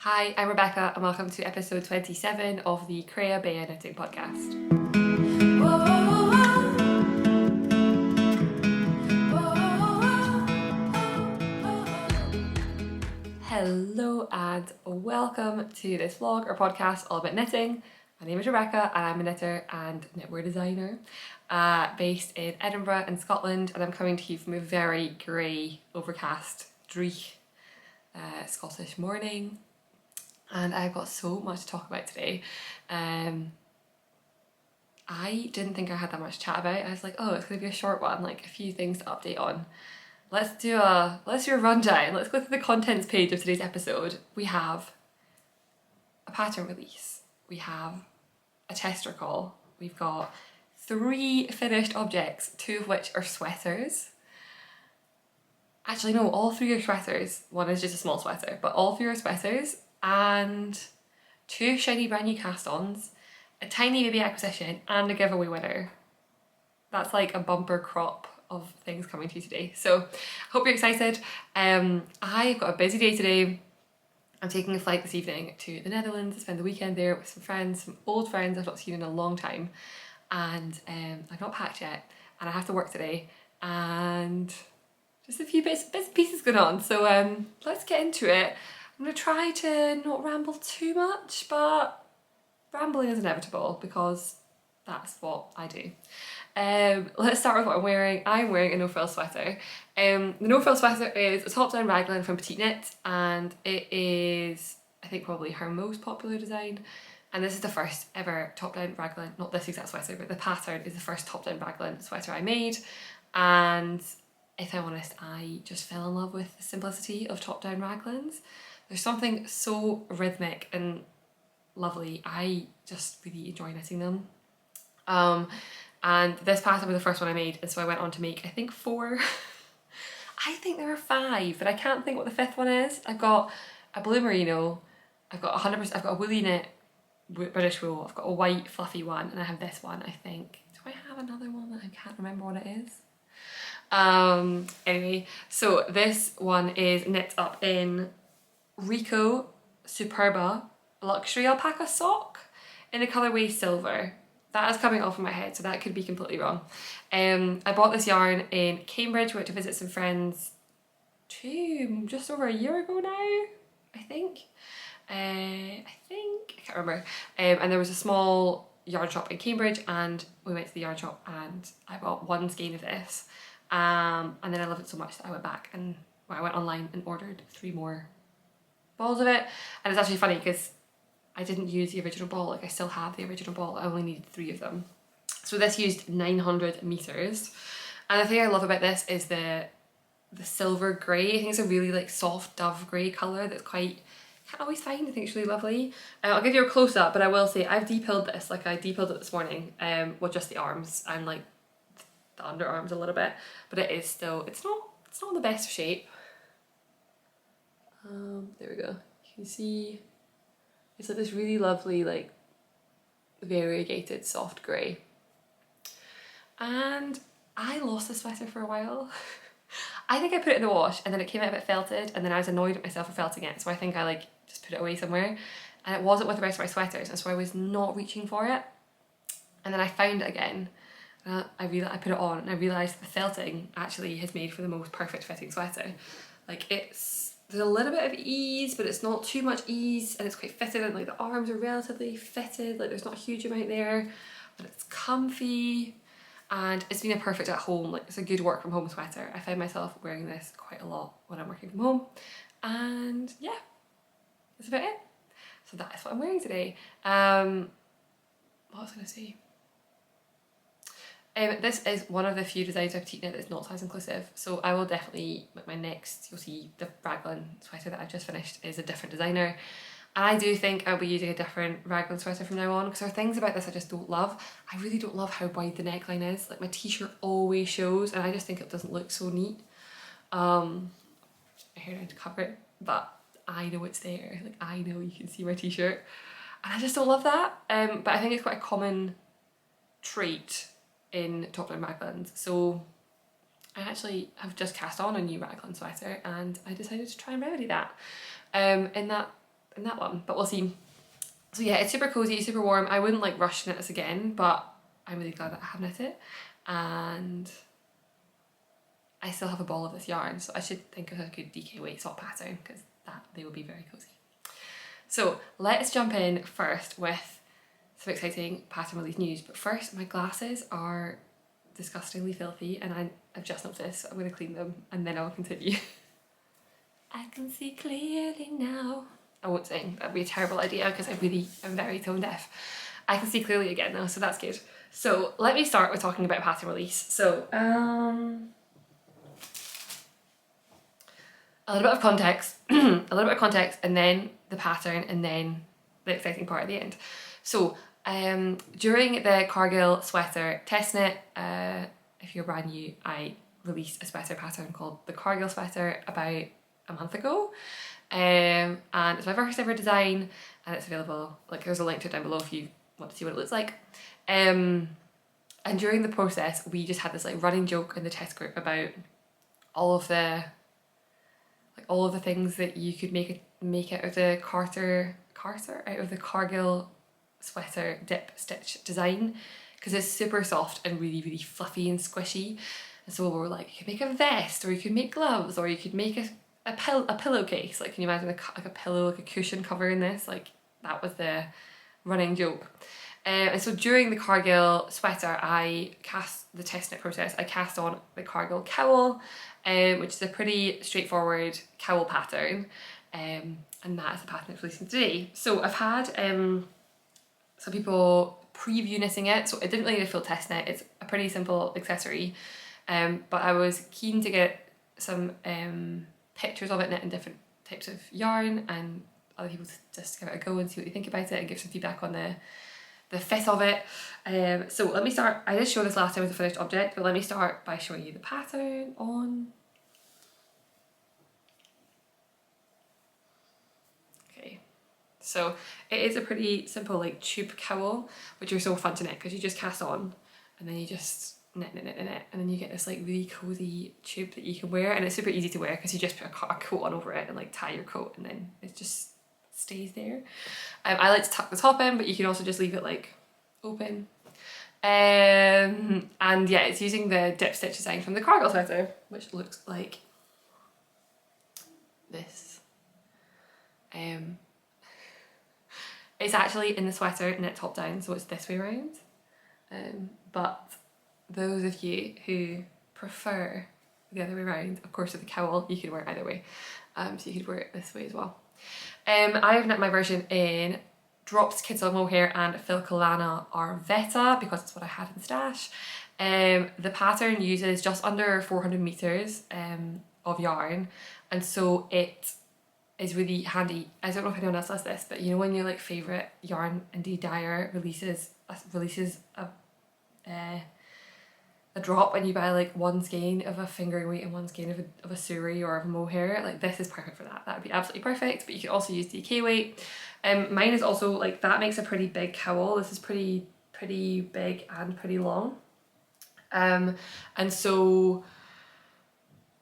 Hi, I'm Rebecca and welcome to episode 27 of the Creabea Knitting Podcast. Hello and welcome to this vlog or podcast all about knitting. My name is Rebecca and I'm a knitter and knitwear designer based in Edinburgh in Scotland, and I'm coming to you from a very grey, overcast, dreich Scottish morning. And I've got so much to talk about today. I didn't think I had that much to chat about. I was like, oh, it's going to be a short one, like a few things to update on. Let's do a rundown. Let's go through the contents page of today's episode. We have a pattern release. We have a tester call. We've got 3 finished objects, 2 of which are sweaters. Actually, no, all 3 are sweaters. One is just a small sweater, but all 3 are sweaters. And 2 shiny brand new cast-ons, a tiny baby acquisition, and a giveaway winner. That's like a bumper crop of things coming to you today. So I hope you're excited. I've got a busy day today. I'm taking a flight this evening to the Netherlands to spend the weekend there with some friends, some old friends I've not seen in a long time. And I've not packed yet, and I have to work today, and just a few bits and pieces going on. So let's get into it. I'm going to try to not ramble too much, but rambling is inevitable because that's what I do. Let's start with what I'm wearing. I'm wearing a no-frill sweater. The no-frill sweater is a top-down raglan from Petite Knit, and it is, I think, probably her most popular design. And this is the first ever top-down raglan, not this exact sweater, but the pattern is the first top-down raglan sweater I made. And if I'm honest, I just fell in love with the simplicity of top-down raglans. There's something so rhythmic and lovely. I just really enjoy knitting them. And this pattern was the first one I made, and so I went on to make, I think, 4. I think there are 5, but I can't think what the 5th one is. I've got a blue merino, I've got 100%, I've got a woolly knit British wool, I've got a white fluffy one, and I have this one, I think. Do I have another one that I can't remember what it is? Anyway, so this one is knit up in Rico Superba luxury alpaca sock in the colourway silver. That is coming off in my head, so that could be completely wrong. I bought this yarn in Cambridge. We went to visit some friends just over a year ago now, I think. I can't remember. And there was a small yarn shop in Cambridge, and we went to the yarn shop and I bought 1 skein of this. And then I loved it so much that I went back and I went online and ordered 3 more balls of it. And it's actually funny because I didn't use the original ball, like I still have the original ball, I only needed 3 of them. So this used 900 meters. And the thing I love about this is the silver grey. I think it's a really like soft dove grey colour that's quite, can't always find, I think it's really lovely. I'll give you a close up, but I will say I've depilled this, like I depilled it this morning with just the arms and like the underarms a little bit, but it is still, it's not in the best of shape. There we go. You can see it's like this really lovely, like variegated soft grey. And I lost the sweater for a while. I think I put it in the wash and then it came out a bit felted, and then I was annoyed at myself for felting it, so I think I like just put it away somewhere, and it wasn't with the rest of my sweaters, and so I was not reaching for it. And then I found it again. I put it on and I realised the felting actually has made for the most perfect fitting sweater. Like there's a little bit of ease, but it's not too much ease, and it's quite fitted, and like the arms are relatively fitted, like there's not a huge amount there, but it's comfy, and it's been a perfect at home, like it's a good work from home sweater. I find myself wearing this quite a lot when I'm working from home, and yeah, that's about it. So that is what I'm wearing today. What was I going to say? This is one of the few designs I've Petite Knit that's not size inclusive, so I will definitely, like my next, you'll see the raglan sweater that I've just finished is a different designer, and I do think I'll be using a different raglan sweater from now on, because there are things about this I just don't love. I really don't love how wide the neckline is, like my t-shirt always shows, and I just think it doesn't look so neat. My hair down to cover it, but I know it's there, like I know you can see my t-shirt, and I just don't love that. But I think it's quite a common trait in top-down raglans, so I actually have just cast on a new raglan sweater and I decided to try and remedy that. In that in that one, but we'll see. So yeah, it's super cozy, super warm. I wouldn't like rush knit this again, but I'm really glad that I have knit it, and I still have a ball of this yarn, so I should think of a good DK weight sock pattern, because they will be very cozy. So let's jump in first with some exciting pattern release news. But first, my glasses are disgustingly filthy, and I've just noticed, so I'm going to clean them and then I'll continue. I can see clearly now. I won't sing, that'd be a terrible idea because I'm very tone deaf. I can see clearly again though, so that's good. So let me start with talking about pattern release. So a little bit of context, and then the pattern, and then the exciting part at the end. So during the Cargill sweater test knit, if you're brand new, I released a sweater pattern called the Cargill sweater about a month ago. And it's my first ever design, and it's available, like there's a link to it down below if you want to see what it looks like. And during the process we just had this like running joke in the test group about all of the things that you could make out of the out of the Cargill sweater dip stitch design, because it's super soft and really, really fluffy and squishy. And so we're like, you could make a vest, or you could make gloves, or you could make a pillowcase. Like, can you imagine like a pillow, like a cushion covering this? Like, that was the running joke. And so during the Cargill sweater, the test knit process, I cast on the Cargill Cowl, which is a pretty straightforward cowl pattern, and that is the pattern it's releasing today. So I've had some people preview knitting it, so it didn't really need a full test knit. It's a pretty simple accessory, but I was keen to get some pictures of it knit in different types of yarn, and other people to just give it a go and see what they think about it and give some feedback on the fit of it. So let me start. I did show this last time as a finished object, but let me start by showing you the pattern on. Okay, so it is a pretty simple like tube cowl, which are so fun to knit because you just cast on and then you just knit, and then you get this like really cozy tube that you can wear, and it's super easy to wear because you just put a coat on over it and like tie your coat, and then it just stays there. I like to tuck the top in, but you can also just leave it like open. And yeah, it's using the dip stitch design from the Cargill sweater, which looks like this. It's actually in the sweater knit top down, so it's this way around. But those of you who prefer the other way around, of course with the cowl you can wear it either way. So you could wear it this way as well. I have knit my version in Drops Kidilk Mohair and Filcolana Arvetta because it's what I had in stash. The pattern uses just under 400 meters of yarn, and so it is really handy. I don't know if anyone else does this, but you know when your like favourite yarn indie dyer releases a drop and you buy like one skein of a fingering weight and one skein of a suri or of a mohair, like this is perfect for that. That would be absolutely perfect, but you could also use DK weight. Mine is also like, that makes a pretty big cowl. This is pretty big and pretty long. And so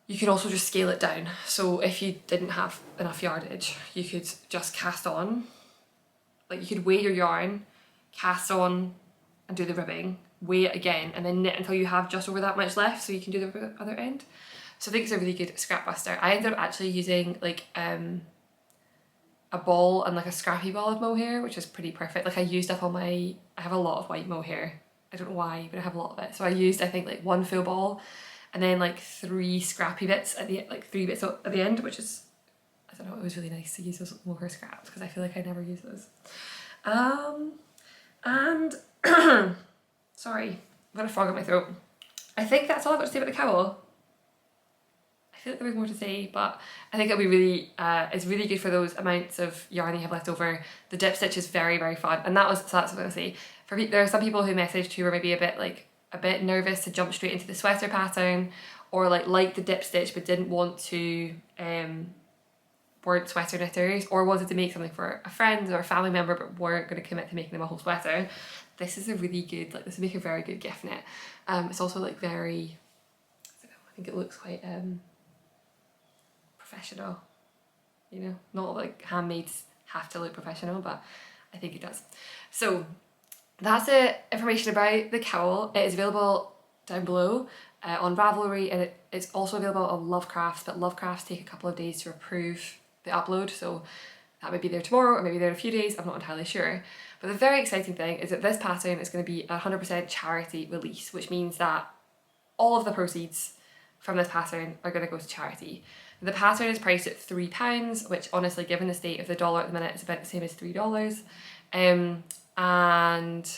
you can also just scale it down. So if you didn't have enough yardage, you could just cast on, like you could weigh your yarn, cast on and do the ribbing, weigh it again, and then knit until you have just over that much left so you can do the other end. So I think it's a really good scrap buster. I ended up actually using like a ball and like a scrappy ball of mohair, which is pretty perfect. Like I used up all I have a lot of white mohair. I don't know why, but I have a lot of it. So I used, I think, like one full ball and then like 3 scrappy bits at the, like 3 bits at the end, which is, I don't know, it was really nice to use those mohair scraps because I feel like I never use those. And sorry, I've got a frog in my throat. I think that's all I've got to say about the cowl. I feel like there was more to say, but I think it'll be really, it's really good for those amounts of yarn you have left over. The dip stitch is very, very fun, and that's what I was going to say. There are some people who messaged who were maybe a bit nervous to jump straight into the sweater pattern, or like the dip stitch but didn't want to, weren't sweater knitters, or wanted to make something for a friend or a family member but weren't going to commit to making them a whole sweater. This is a really good, like this would make a very good gift knit. It's also like very, I think it looks quite professional, you know, not like handmade have to look professional, but I think it does. So that's the information about the cowl. It is available down below on Ravelry, and it's also available on Lovecrafts, but Lovecrafts take a couple of days to approve the upload, so that may be there tomorrow or maybe there in a few days, I'm not entirely sure. But the very exciting thing is that this pattern is going to be a 100% charity release, which means that all of the proceeds from this pattern are going to go to charity. The pattern is priced at £3, which honestly, given the state of the dollar at the minute, is about the same as $3. And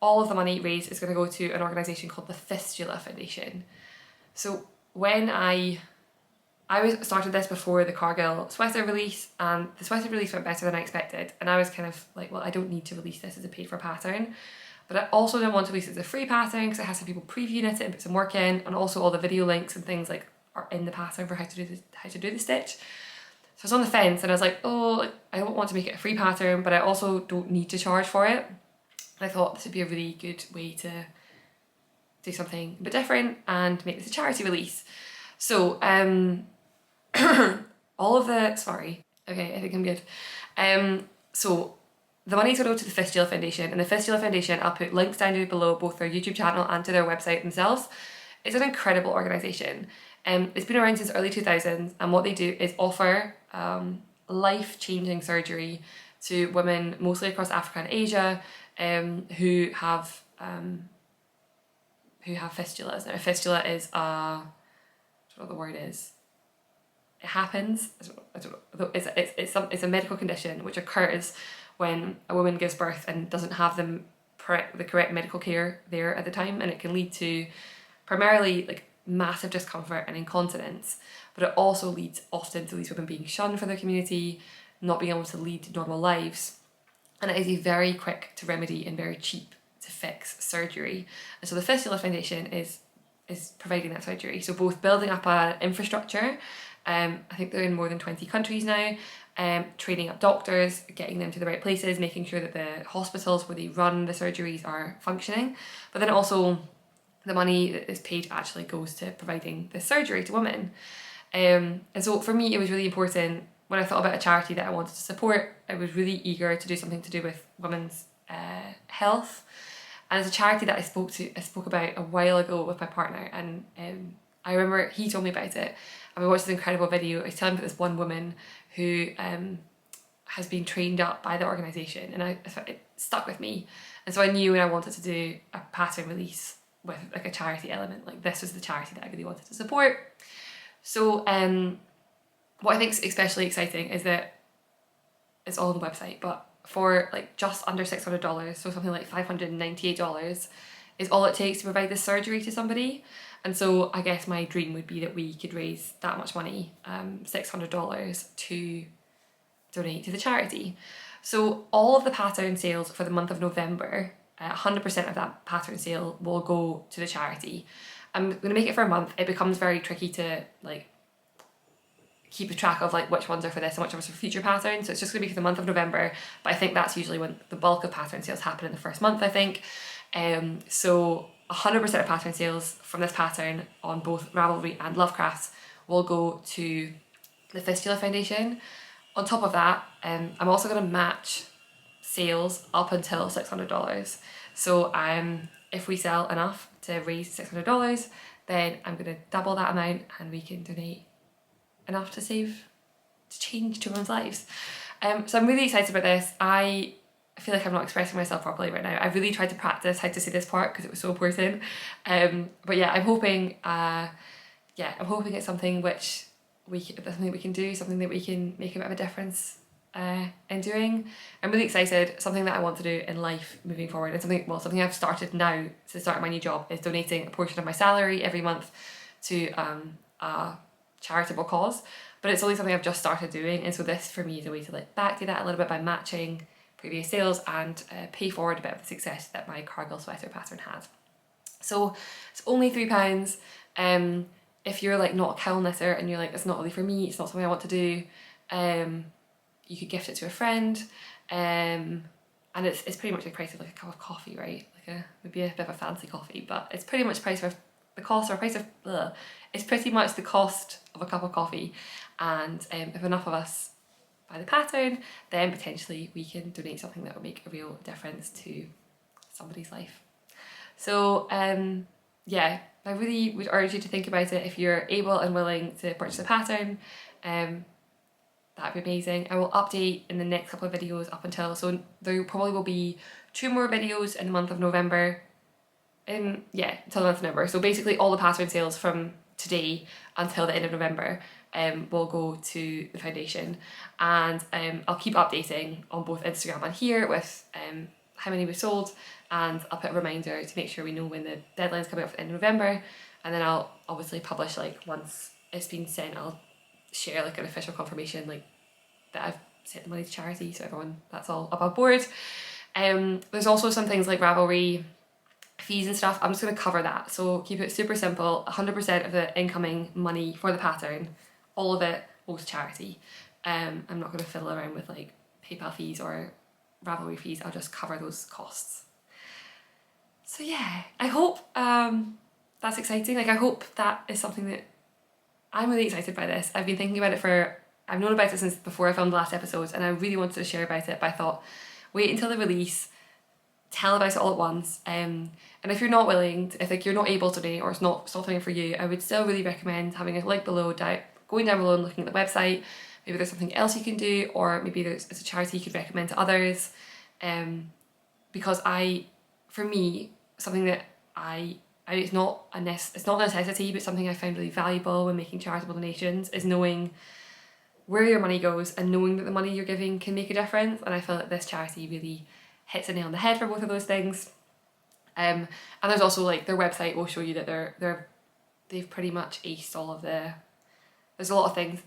all of the money raised is going to go to an organisation called the Fistula Foundation. So when I started this before the Cargill Sweater release, and the sweater release went better than I expected, and I was kind of like, well, I don't need to release this as a paid for pattern, but I also don't want to release it as a free pattern because it has some people previewing it and put some work in, and also all the video links and things like are in the pattern for how to do the stitch. So I was on the fence, and I was like, oh, I don't want to make it a free pattern, but I also don't need to charge for it. And I thought this would be a really good way to do something a bit different and make this a charity release. So all of the, sorry, okay, I think I'm good. So the money's going to go to the Fistula Foundation, and the Fistula Foundation, I'll put links down below, both their YouTube channel and to their website themselves. It's an incredible organisation. It's been around since early 2000s, and what they do is offer life-changing surgery to women, mostly across Africa and Asia, who have fistulas. Now, a fistula is I don't know what the word is. It happens. I don't know. It's a medical condition which occurs when a woman gives birth and doesn't have the correct medical care there at the time, and it can lead to primarily like massive discomfort and incontinence, but it also leads often to these women being shunned from their community, not being able to lead normal lives, and it is a very quick to remedy and very cheap to fix surgery. And so the Fistula Foundation is providing that surgery. So both building up an infrastructure, I think they're in more than 20 countries now, training up doctors, getting them to the right places, making sure that the hospitals where they run the surgeries are functioning, but then also the money that is paid actually goes to providing the surgery to women. And so for me, it was really important when I thought about a charity that I wanted to support. I was really eager to do something to do with women's health. And it's a charity that I spoke about a while ago with my partner, and I remember he told me about it, and we watched this incredible video. I was telling him about this one woman who has been trained up by the organisation, and it stuck with me. And so I knew when I wanted to do a pattern release with like a charity element, like this was the charity that I really wanted to support. So what I think is especially exciting is that it's all on the website, but for like just under $600, so something like $598 is all it takes to provide this surgery to somebody. And so I guess my dream would be that we could raise that much money, $600, to donate to the charity. So all of the pattern sales for the month of November, 100% of that pattern sale will go to the charity. I'm going to make it for a month. It becomes very tricky to like keep a track of like which ones are for this and which ones are for future patterns. So it's just going to be for the month of November, but I think that's usually when the bulk of pattern sales happen, in the first month, I think. So 100% of pattern sales from this pattern on both Ravelry and Lovecrafts will go to the Fistula Foundation. On top of that, I'm also going to match sales up until $600. So if we sell enough to raise $600, then I'm going to double that amount and we can donate enough to change children's lives. So I'm really excited about this. I feel like I'm not expressing myself properly right now. I really tried to practice how to say this part because it was so important. But yeah, I'm hoping it's something which we can do, something that we can make a bit of a difference in doing. I'm really excited. Something that I want to do in life moving forward, and something I've started now to the start of my new job, is donating a portion of my salary every month to a charitable cause. But it's only something I've just started doing, and so this for me is a way to like backdate that a little bit by matching previous sales and pay forward a bit of the success that my Cargill sweater pattern had. So it's only £3. If you're like not a cowl knitter and you're like, it's not really for me, it's not something I want to do, you could gift it to a friend, and it's pretty much the price of like a cup of coffee, right? Maybe a bit of a fancy coffee, but it's pretty much it's pretty much the cost of a cup of coffee. And if enough of us buy the pattern, then potentially we can donate something that will make a real difference to somebody's life. So yeah, I really would urge you to think about it. If you're able and willing to purchase a pattern, that'd be amazing. I will update in the next couple of videos up until, so there probably will be 2 more videos in the month of November. Yeah, until the month of November. So basically all the pattern sales from today until the end of November will go to the foundation, and I'll keep updating on both Instagram and here with how many we sold, and I'll put a reminder to make sure we know when the deadline's coming up for the end of November, and then I'll obviously publish, like, once it's been sent, I'll share like an official confirmation, like, that I've sent the money to charity, so everyone, that's all above board. There's also some things like Ravelry fees and stuff. I'm just going to cover that, so keep it super simple. 100% of the incoming money for the pattern, all of it, goes to charity. I'm not going to fiddle around with like PayPal fees or Ravelry fees. I'll just cover those costs. So yeah, I hope that's exciting. Like, I hope that is something that I'm really excited by. This, I've been thinking about it for, I've known about it since before I filmed the last episodes, and I really wanted to share about it, but I thought, wait until the release, tell about it all at once. And if you're not willing to, if like you're not able to donate, or it's not something for you, I would still really recommend having a link below, going down below and looking at the website. Maybe there's something else you can do, or maybe it's a charity you could recommend to others. Because for me, something that it's not a necessity, but something I found really valuable when making charitable donations is knowing where your money goes and knowing that the money you're giving can make a difference. And I feel that this charity really hits a nail on the head for both of those things. And there's also, like, their website will show you that they've pretty much aced all of there's a lot of things,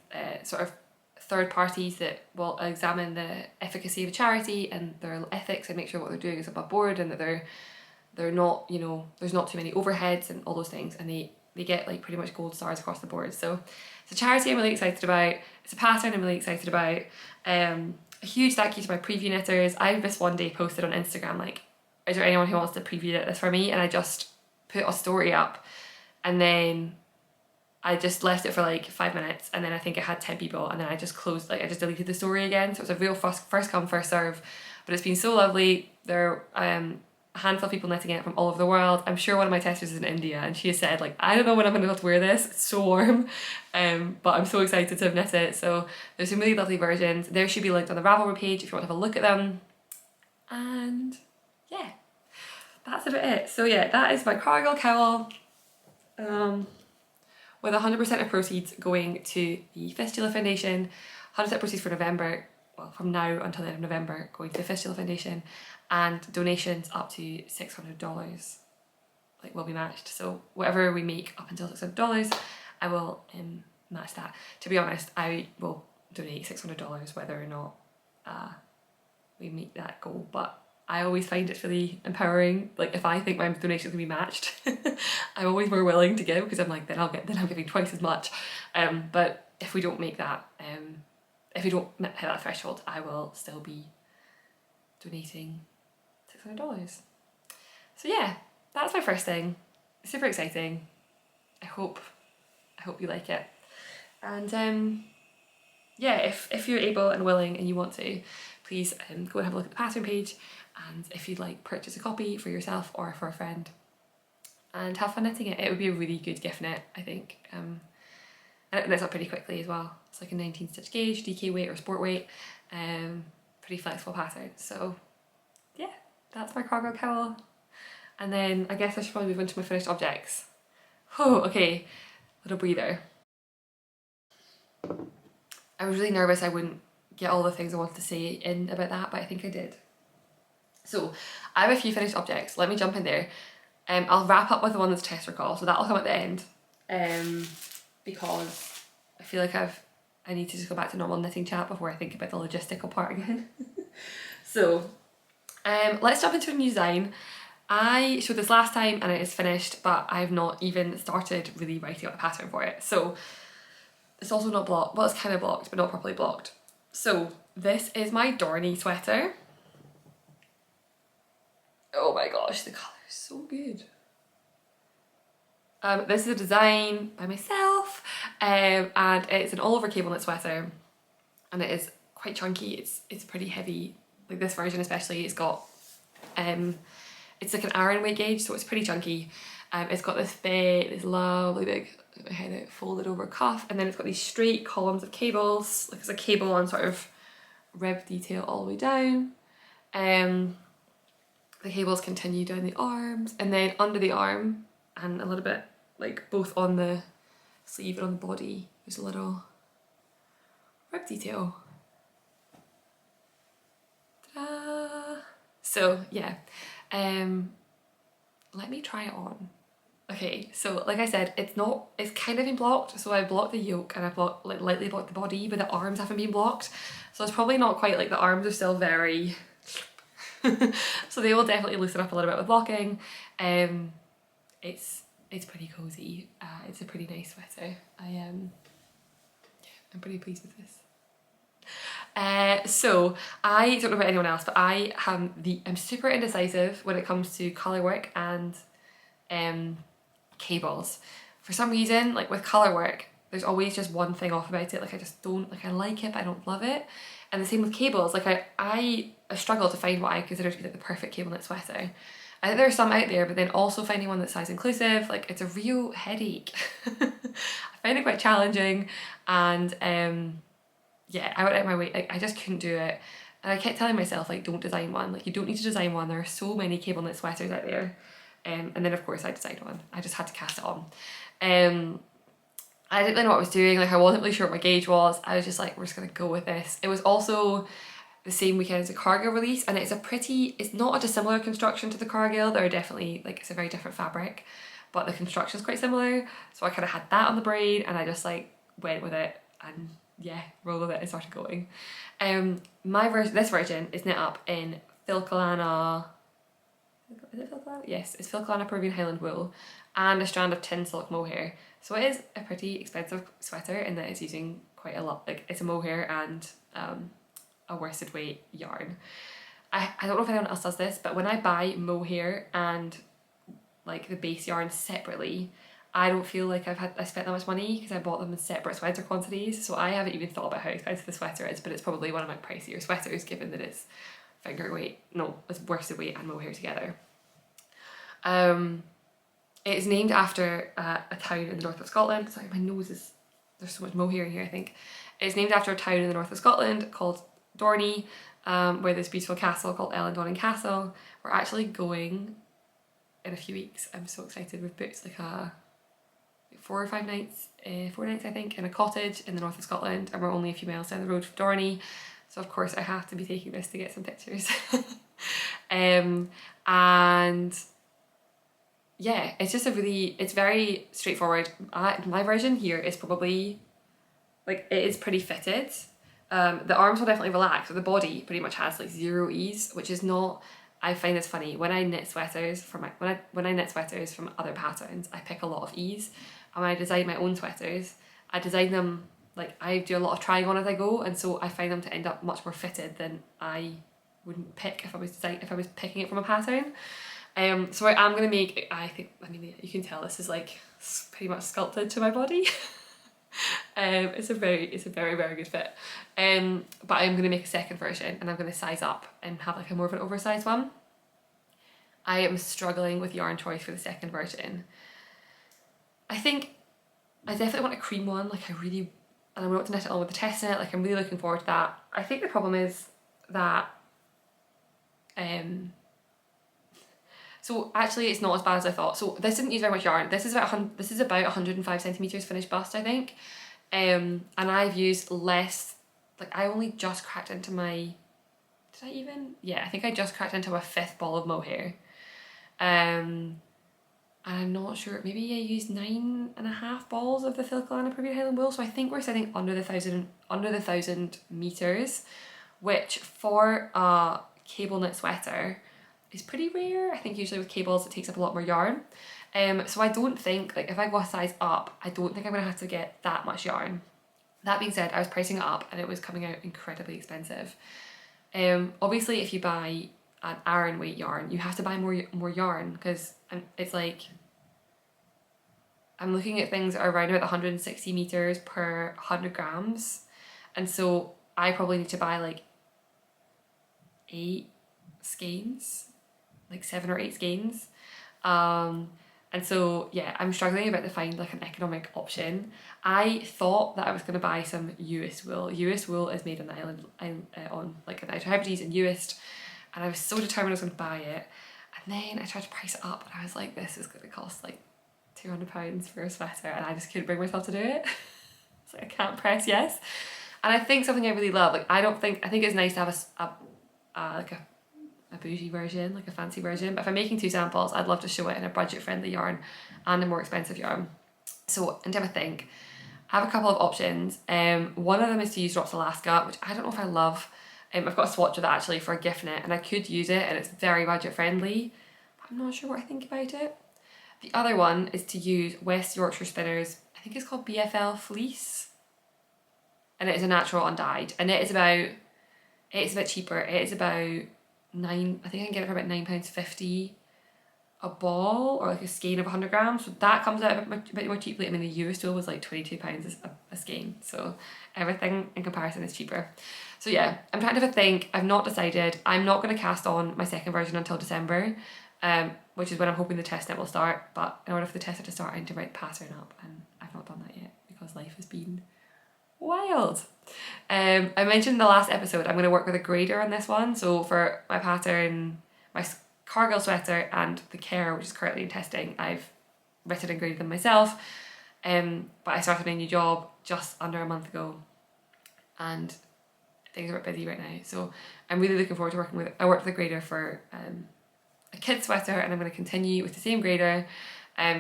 sort of third parties that will examine the efficacy of a charity and their ethics and make sure what they're doing is above board, and that they're not, you know, there's not too many overheads and all those things, and they get like pretty much gold stars across the board. So it's a charity I'm really excited about. It's a pattern I'm really excited about. A huge thank you to my preview knitters. I just one day posted on Instagram, like, is there anyone who wants to preview knit this for me? And I just put a story up, and then I just left it for like 5 minutes, and then I think I had 10 people, and then I just closed, like, I just deleted the story again. So it was a real first come first serve, but it's been so lovely. There a handful of people knitting it from all over the world. I'm sure one of my testers is in India, and she has said, like, I don't know when I'm going to be able to wear this, it's so warm, but I'm so excited to have knit it. So there's some really lovely versions. There should be linked on the Ravelry page if you want to have a look at them. And yeah, that's about it. So yeah, that is my Cargill Cowl, with 100% of proceeds going to the Fistula Foundation, 100% proceeds for November, well, from now until the end of November, going to the Fistula Foundation, and donations up to $600 like will be matched. So whatever we make up until $600, I will match that. To be honest, I will donate $600 whether or not we meet that goal, but I always find it really empowering. Like, if I think my donations can be matched, I'm always more willing to give, because I'm like, then I'm giving twice as much. But if we don't make that, if we don't hit that threshold, I will still be donating $600. So yeah, that's my first thing. Super exciting. I hope you like it. And yeah, if you're able and willing and you want to, please go and have a look at the pattern page, and if you'd like, purchase a copy for yourself or for a friend and have fun knitting it. It would be a really good gift knit, I think. And it knits up pretty quickly as well. It's like a 19 stitch gauge, DK weight or sport weight, pretty flexible pattern. So yeah, that's my Cargill Cowl. And then I guess I should probably move into my finished objects. Oh, okay, little breather. I was really nervous I wouldn't get all the things I wanted to say in about that, but I think I did. So I have a few finished objects. Let me jump in there. I'll wrap up with the one that's test recall, so that'll come at the end, because I feel like I need to just go back to normal knitting chat before I think about the logistical part again. So let's jump into a new design. I showed this last time and it is finished, but I have not even started really writing out the pattern for it. So it's also not blocked. Well, it's kind of blocked, but not properly blocked. So this is my Dorney sweater. Oh my gosh, the colour is so good. This is a design by myself, and it's an all over cable knit sweater, and it is quite chunky. It's pretty heavy. Like this version especially, it's got it's like an iron weight gauge, so it's pretty chunky. It's got this lovely big folded over cuff, and then it's got these straight columns of cables, like it's a cable on sort of rib detail all the way down. The cables continue down the arms, and then under the arm and a little bit like both on the sleeve and on the body there's a little rib detail. Ta-da! So yeah, let me try it on. Okay, so like I said, it's kind of been blocked, so I blocked the yoke and I lightly blocked the body, but the arms haven't been blocked, so it's probably not quite, like the arms are still very so they will definitely loosen up a little bit with blocking. It's pretty cozy. It's a pretty nice sweater. I'm pretty pleased with this. So I don't know about anyone else, but I'm super indecisive when it comes to colour work and cables. For some reason, like with colour work, there's always just one thing off about it. Like I just don't, like I like it but I don't love it. And the same with cables. Like I struggle to find what I consider to be like the perfect cable knit sweater. I think there are some out there, but then also finding one that's size inclusive, like it's a real headache. I find it quite challenging, and yeah, I went out of my way. Like I just couldn't do it, and I kept telling myself like, don't design one. Like you don't need to design one. There are so many cable knit sweaters out there, and then of course I designed one. I just had to cast it on. I didn't really know what I was doing. Like I wasn't really sure what my gauge was. I was just like, we're just gonna go with this. It was also the same weekend as a Cargill release, and it's not a dissimilar construction to the Cargill. There are definitely, like, it's a very different fabric, but the construction is quite similar. So I kind of had that on the brain, and I just like went with it and yeah, rolled with it and started going. This version is knit up in Filcolana. Is it Filcolana? Yes, it's Filcolana Peruvian Highland wool and a strand of tin silk mohair. So it is a pretty expensive sweater in that it's using quite a lot. Like it's a mohair and a worsted weight yarn. I don't know if anyone else does this, but when I buy mohair and like the base yarn separately, I don't feel like I spent that much money because I bought them in separate sweater quantities. So I haven't even thought about how expensive the sweater is, but it's probably one of my pricier sweaters given that it's it's worsted weight and mohair together. It's named after a town in the north of Scotland. Sorry, my nose is, there's so much mohair in here, I think. It's named after a town in the north of Scotland called Dorney, where there's a beautiful castle called Ellendonning Castle. We're actually going in a few weeks. I'm so excited. We've booked like 4 nights I think, in a cottage in the north of Scotland, and we're only a few miles down the road from Dorney. So of course I have to be taking this to get some pictures. And yeah, it's just it's very straightforward. My version here is probably, like, it is pretty fitted. The arms will definitely relax, but the body pretty much has like zero ease, which is not, I find this funny. When I knit sweaters when I knit sweaters from other patterns, I pick a lot of ease. And when I design my own sweaters, I design them, like I do a lot of trying on as I go, and so I find them to end up much more fitted than I wouldn't pick if I was picking it from a pattern. So I am gonna make, I mean you can tell this is like pretty much sculpted to my body. It's a very very good fit. But I'm gonna make a second version, and I'm gonna size up and have like a more of an oversized one. I am struggling with yarn choice for the second version. I think I definitely want a cream one, like and I want to knit it on with the test in it, like I'm really looking forward to that. I think the problem is that so actually it's not as bad as I thought. So this didn't use very much yarn. This is about 105 centimeters finished bust, I think. And I've used less, like I only just cracked into I think I just cracked into a 5th ball of mohair. And I'm not sure, maybe I used 9.5 balls of the Filcolana Peruvian Highland wool. So I think we're sitting under the 1,000 meters, which for a cable knit sweater is pretty rare. I think usually with cables it takes up a lot more yarn. So I don't think, like if I go a size up, I don't think I'm gonna have to get that much yarn. That being said, I was pricing it up and it was coming out incredibly expensive. Obviously if you buy an iron weight yarn, you have to buy more yarn, because it's like, I'm looking at things that are around about 160 meters per 100 grams, and so I probably need to buy like 8 skeins, like 7 or 8 skeins. And so yeah, I'm struggling a bit to find like an economic option. I thought that I was going to buy some Uist wool. Uist wool is made on the island, on like the Outer Hebrides in Uist, and I was so determined I was going to buy it. And then I tried to price it up, and I was like, this is going to cost like £200 for a sweater, and I just couldn't bring myself to do it. It's like, I can't press yes. And I think something I really love, like I think it's nice to have a bougie version, like a fancy version, but if I'm making 2 samples, I'd love to show it in a budget friendly yarn and a more expensive yarn. So in terms of think, I have a couple of options. One of them is to use Drops Alaska, which I don't know if I love. I've got a swatch of that actually for a gift knit, and I could use it, and it's very budget friendly, but I'm not sure what I think about it. The other one is to use West Yorkshire Spinners, I think it's called BFL Fleece, and it is a natural undyed, and it's a bit cheaper. It is about I think I can get it for about £9.50 a ball, or like a skein of 100 grams. So that comes out a bit more cheaply. I mean, the Euro still was like £22 a skein. So everything in comparison is cheaper. So yeah, I'm trying to have a think. I've not decided. I'm not going to cast on my second version until December, which is when I'm hoping the test knit will start. But in order for the test knit to start, I need to write the pattern up, and I've not done that yet because life has been wild. I mentioned in the last episode I'm going to work with a grader on this one. So for my pattern, my Cargill sweater and the Care, which is currently in testing, I've written and graded them myself. But I started a new job just under a month ago, and things are a bit busy right now. So I'm really looking forward to working with. I worked with a grader for a kid sweater, and I'm going to continue with the same grader.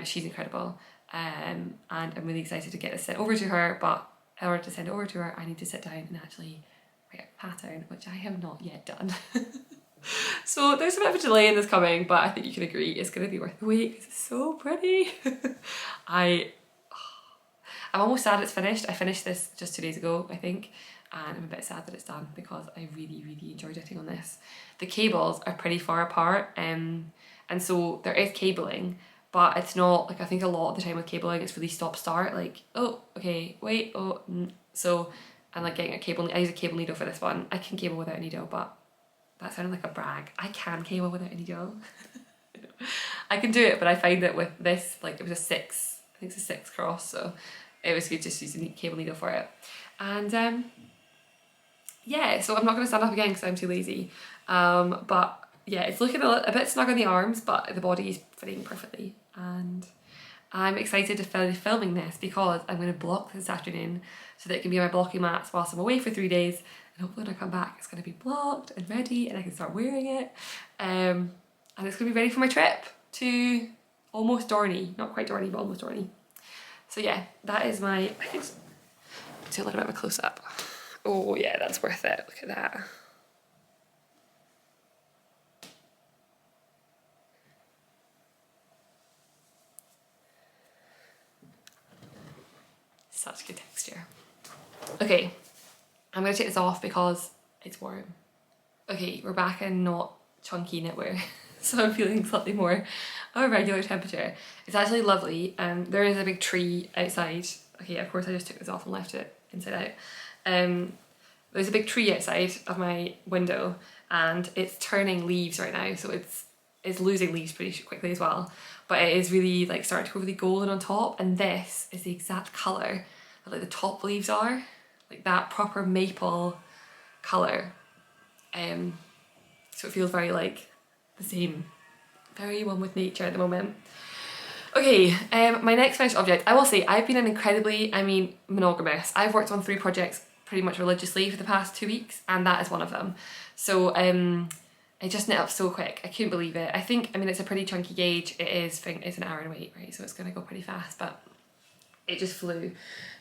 She's incredible, and I'm really excited to get this sent over to her. But in order to send it over to her, I need to sit down and actually write a pattern, which I have not yet done. So there's a bit of a delay in this coming, but I think you can agree it's going to be worth the wait because it's so pretty. I'm almost sad it's finished. I finished this just 2 days ago, I think, and I'm a bit sad that it's done because I really, really enjoyed knitting on this. The cables are pretty far apart, and so there is cabling, but it's not, like, I think a lot of the time with cabling it's really stop-start, like, oh, okay, wait, oh, so I'm like getting a cable, I use a cable needle for this one. I can cable without a needle, but that sounded like a brag. I can cable without a needle. I can do it, but I find that with this, like, it was a 6, I think it's a 6 cross, so it was good just using a cable needle for it. And yeah, so I'm not going to stand up again because I'm too lazy, but yeah, it's looking a bit snug on the arms, but the body is fitting perfectly, and I'm excited to finish filming this because I'm going to block this afternoon so that it can be my blocking mats whilst I'm away for 3 days, and hopefully when I come back it's going to be blocked and ready and I can start wearing it, and it's going to be ready for my trip to almost Dorney, not quite Dorney but almost Dorney. So yeah, that is my, I can do a little bit of a close-up. Oh yeah, that's worth it, look at that. Such good texture. Okay, I'm going to take this off because it's warm. Okay, we're back in not chunky knitwear, so I'm feeling slightly more of a regular temperature. It's actually lovely. There is a big tree outside. Okay, of course I just took this off and left it inside out. There's a big tree outside of my window and it's turning leaves right now, so it's losing leaves pretty quickly as well, but it is really like starting to go really golden on top, and this is the exact colour that like the top leaves are, like that proper maple colour. So it feels very like the same, very one with nature at the moment. Okay, my next finished object, I will say I've been monogamous. I've worked on 3 projects pretty much religiously for the past 2 weeks, and that is one of them. So I just knit up so quick, I couldn't believe it. It's a pretty chunky gauge. It's an hour and weight, right? So it's gonna go pretty fast, but it just flew.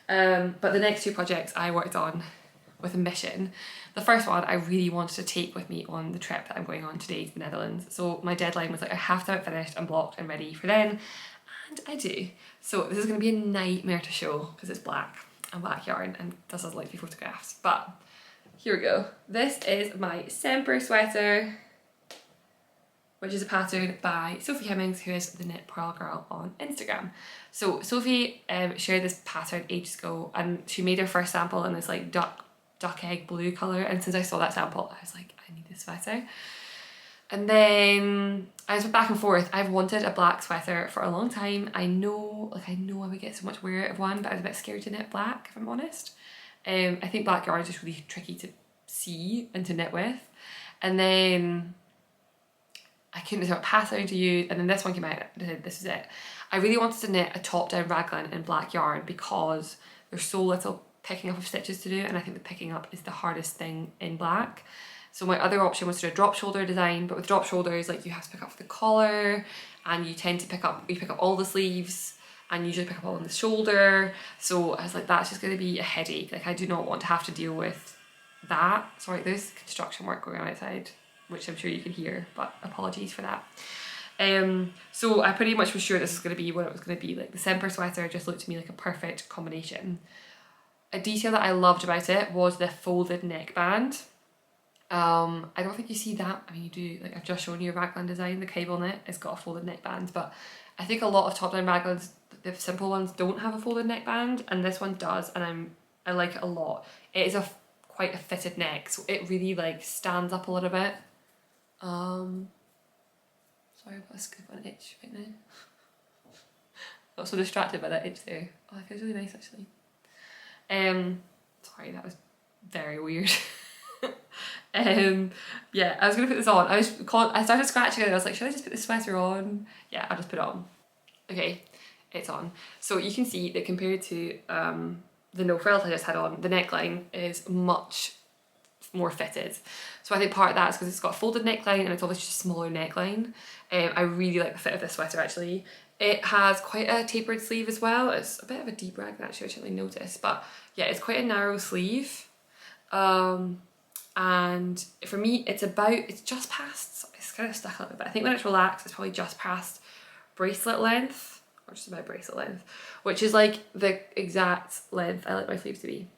But the next 2 projects I worked on with a mission. The first one I really wanted to take with me on the trip that I'm going on today to the Netherlands. So my deadline was like, I have to have it finished and blocked and ready for then, and I do. So this is gonna be a nightmare to show because it's black and black yarn and this doesn't like to be photographs, but here we go. This is my Semper Sweater, which is a pattern by Sophie Hemmings, who is the Knit Pearl Girl on Instagram. So Sophie shared this pattern ages ago, and she made her first sample in this like duck duck egg blue colour, and since I saw that sample I was like, I need this sweater. And then I was back and forth. I've wanted a black sweater for a long time. I know I would get so much wear out of one, but I was a bit scared to knit black, if I'm honest. I think black yarn is just really tricky to see and to knit with. And then I couldn't decide what pattern to use, and then this one came out and I said, this is it. I really wanted to knit a top-down raglan in black yarn because there's so little picking up of stitches to do, and I think the picking up is the hardest thing in black. So my other option was to do a drop shoulder design, but with drop shoulders, like, you have to pick up the collar, and you tend to pick up all the sleeves, and usually pick up all on the shoulder. So I was like, that's just going to be a headache. Like, I do not want to have to deal with that. Sorry, there's construction work going on outside, which I'm sure you can hear, but apologies for that. So I pretty much was sure this was going to be what it was going to be. Like, the Semper Sweater just looked to me like a perfect combination. A detail that I loved about it was the folded neckband. I don't think you see that. I mean, you do. Like, I've just shown you a raglan design, the cable knit, it's got a folded neckband, but I think a lot of top-down raglans, the simple ones, don't have a folded neckband, and this one does, and I like it a lot. It is quite a fitted neck, so it really, like, stands up a little bit. Sorry, I've got a scoop on an itch right now. I got so distracted by that itch there. Oh, that feels really nice, actually. Sorry, that was very weird. Yeah, I was gonna put this on. I started scratching it and I was like, should I just put the sweater on? Yeah, I'll just put it on. Okay, it's on. So you can see that compared to the no frills I just had on, the neckline is much more fitted. So I think part of that is because it's got a folded neckline and it's obviously just a smaller neckline. I really like the fit of this sweater, actually. It has quite a tapered sleeve as well. It's a bit of a deep rag, actually, which I didn't really notice, but yeah, it's quite a narrow sleeve. And for me, it's just past, it's kind of stuck a little bit, but I think when it's relaxed, it's probably just past bracelet length, or just about bracelet length, which is like the exact length I like my sleeves to be.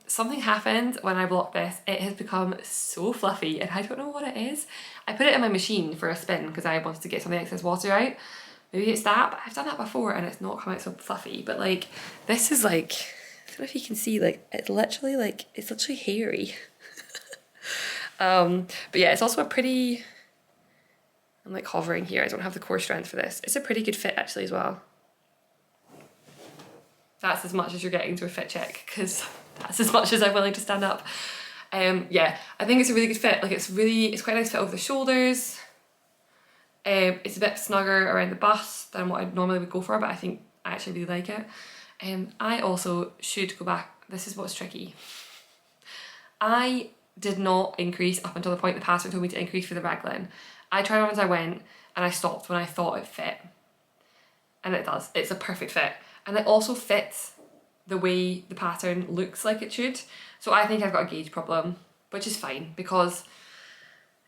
Something happened when I blocked this. It has become so fluffy, and I don't know what it is. I put it in my machine for a spin because I wanted to get some of the excess water out. Maybe it's that, but I've done that before and it's not come out so fluffy. But like, this is like, I don't know if you can see, like, it's literally hairy. But yeah, it's also a pretty, I'm like hovering here, I don't have the core strength for this. It's a pretty good fit, actually, as well. That's as much as you're getting to a fit check, because that's as much as I'm willing to stand up. Yeah, I think it's a really good fit. Like, it's quite a nice fit over the shoulders. It's a bit snugger around the bust than what I normally would go for, but I think I actually really like it. I also should go back, this is what's tricky. I did not increase up until the point the pastor told me to increase for the raglan. I tried on as I went, and I stopped when I thought it fit. And it does, it's a perfect fit. And it also fits the way the pattern looks like it should. So I think I've got a gauge problem, which is fine, because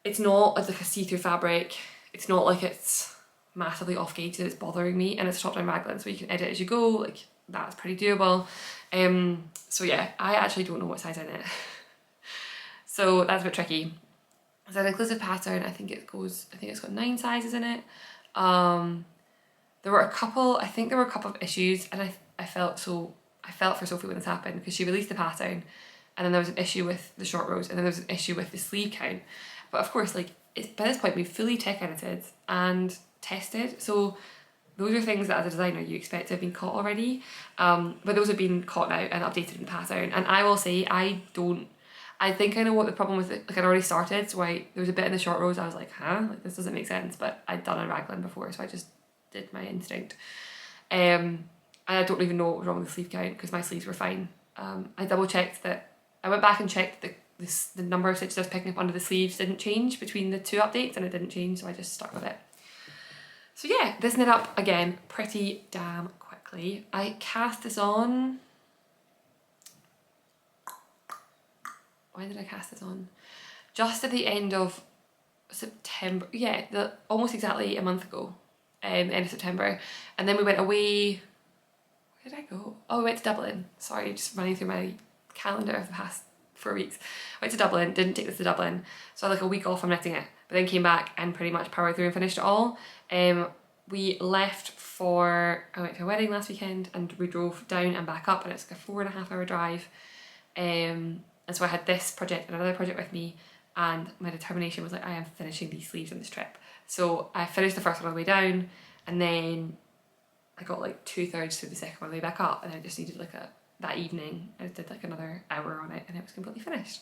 it's not like a see-through fabric. It's not like it's massively off gauge that it's bothering me, and it's a top-down raglan, so you can edit as you go. Like, that's pretty doable. So yeah, I actually don't know what size I knit. So that's a bit tricky. It's an inclusive pattern. I think it's got 9 sizes in it. There were a couple of issues, and I felt for Sophie when this happened, because she released the pattern and then there was an issue with the short rows, and then there was an issue with the sleeve count. But of course, like, by this point we've fully tech edited and tested, so those are things that as a designer you expect to have been caught already, but those have been caught now and updated in the pattern. And I will say, I think I know what the problem with it, like, I'd already started, so there was a bit in the short rows I was like, huh, like, this doesn't make sense, but I'd done a raglan before, so I just did my instinct. And I don't even know what was wrong with the sleeve count, because my sleeves were fine. I double checked that, I went back and checked the number of stitches I was picking up under the sleeves didn't change between the 2 updates, and it didn't change, so I just stuck with it. So yeah, this knit up again pretty damn quickly. I cast this on, when did I cast this on? Just at the end of September, yeah, almost exactly a month ago, end of September. And then we went away, where did I go? Oh, we went to Dublin. Sorry, just running through my calendar of the past 4 weeks. Went to Dublin, didn't take this to Dublin, so I had like a week off from knitting it, but then came back and pretty much powered through and finished it all. We left I went to a wedding last weekend, and we drove down and back up, and it's like a 4.5 hour drive. And so I had this project and another project with me, and my determination was like, I am finishing these sleeves on this trip. So I finished the first one on the way down, and then I got like 2/3 through the second one on the way back up, and I just needed like that evening I did like another hour on it, and it was completely finished.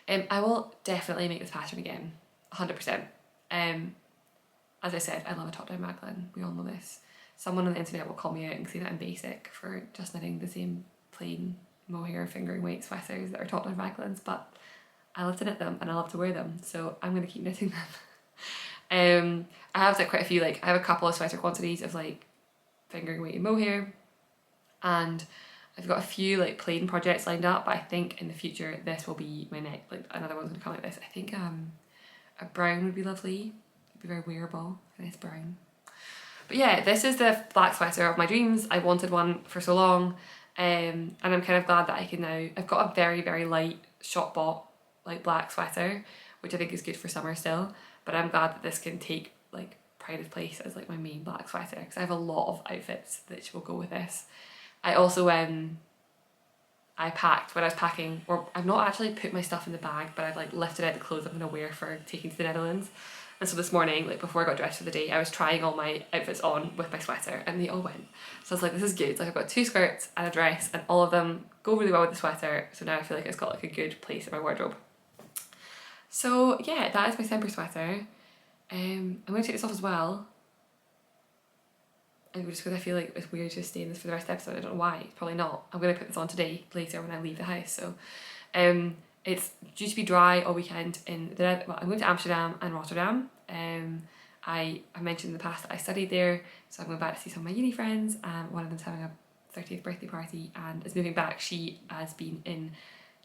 I will definitely make this pattern again, 100%. As I said, I love a top-down raglan, we all know this. Someone on the internet will call me out and say that I'm basic for just knitting the same plain mohair fingering weight sweaters that are top-down raglans, but I love to knit them and I love to wear them, so I'm going to keep knitting them. I have like quite a few, like I have a couple of sweater quantities of like fingering weight and mohair, and I've got a few like plain projects lined up, but I think in the future this will be my next, like another one's going to come like this. I think a brown would be lovely, it'd be very wearable, a nice brown. But yeah, this is the black sweater of my dreams. I wanted one for so long, and I'm kind of glad that I can now, I've got a very, very light shop bought like black sweater, which I think is good for summer still, but I'm glad that this can take like pride of place as like my main black sweater, because I have a lot of outfits that will go with this. I also I packed, when I was packing, or I've not actually put my stuff in the bag, but I've like lifted out the clothes I'm going to wear for taking to the Netherlands. And so this morning, like before I got dressed for the day, I was trying all my outfits on with my sweater, and they all went. So I was like, this is good. Like I've got 2 skirts and a dress, and all of them go really well with the sweater. So now I feel like it's got like a good place in my wardrobe. So yeah, that is my Semper Sweater. I'm going to take this off as well. And just because I feel like it's weird to stay in this for the rest of the episode. I don't know why. It's probably not. I'm going to put this on today, later when I leave the house. So it's due to be dry all weekend well, I'm going to Amsterdam and Rotterdam. I mentioned in the past that I studied there, so I'm going back to see some of my uni friends. One of them's having a 30th birthday party and is moving back. She has been in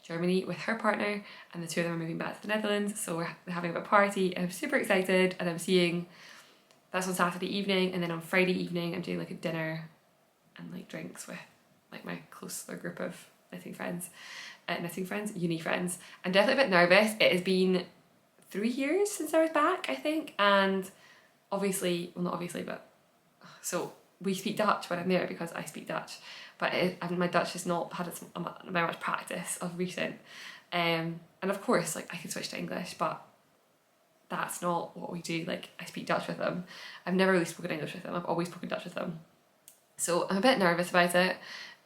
Germany with her partner, and the two of them are moving back to the Netherlands, so we're having a party, and I'm super excited. And I'm seeing, that's on Saturday evening, and then on Friday evening I'm doing like a dinner and like drinks with like my closer group of uni friends. I'm definitely a bit nervous. It has been 3 years since I was back, I think, and obviously, well not obviously, but so we speak Dutch when I'm there because I speak Dutch, but my Dutch has not had very much practice of recent, and of course like I can switch to English, but that's not what we do. Like I speak Dutch with them. I've never really spoken English with them. I've always spoken Dutch with them, so I'm a bit nervous about it.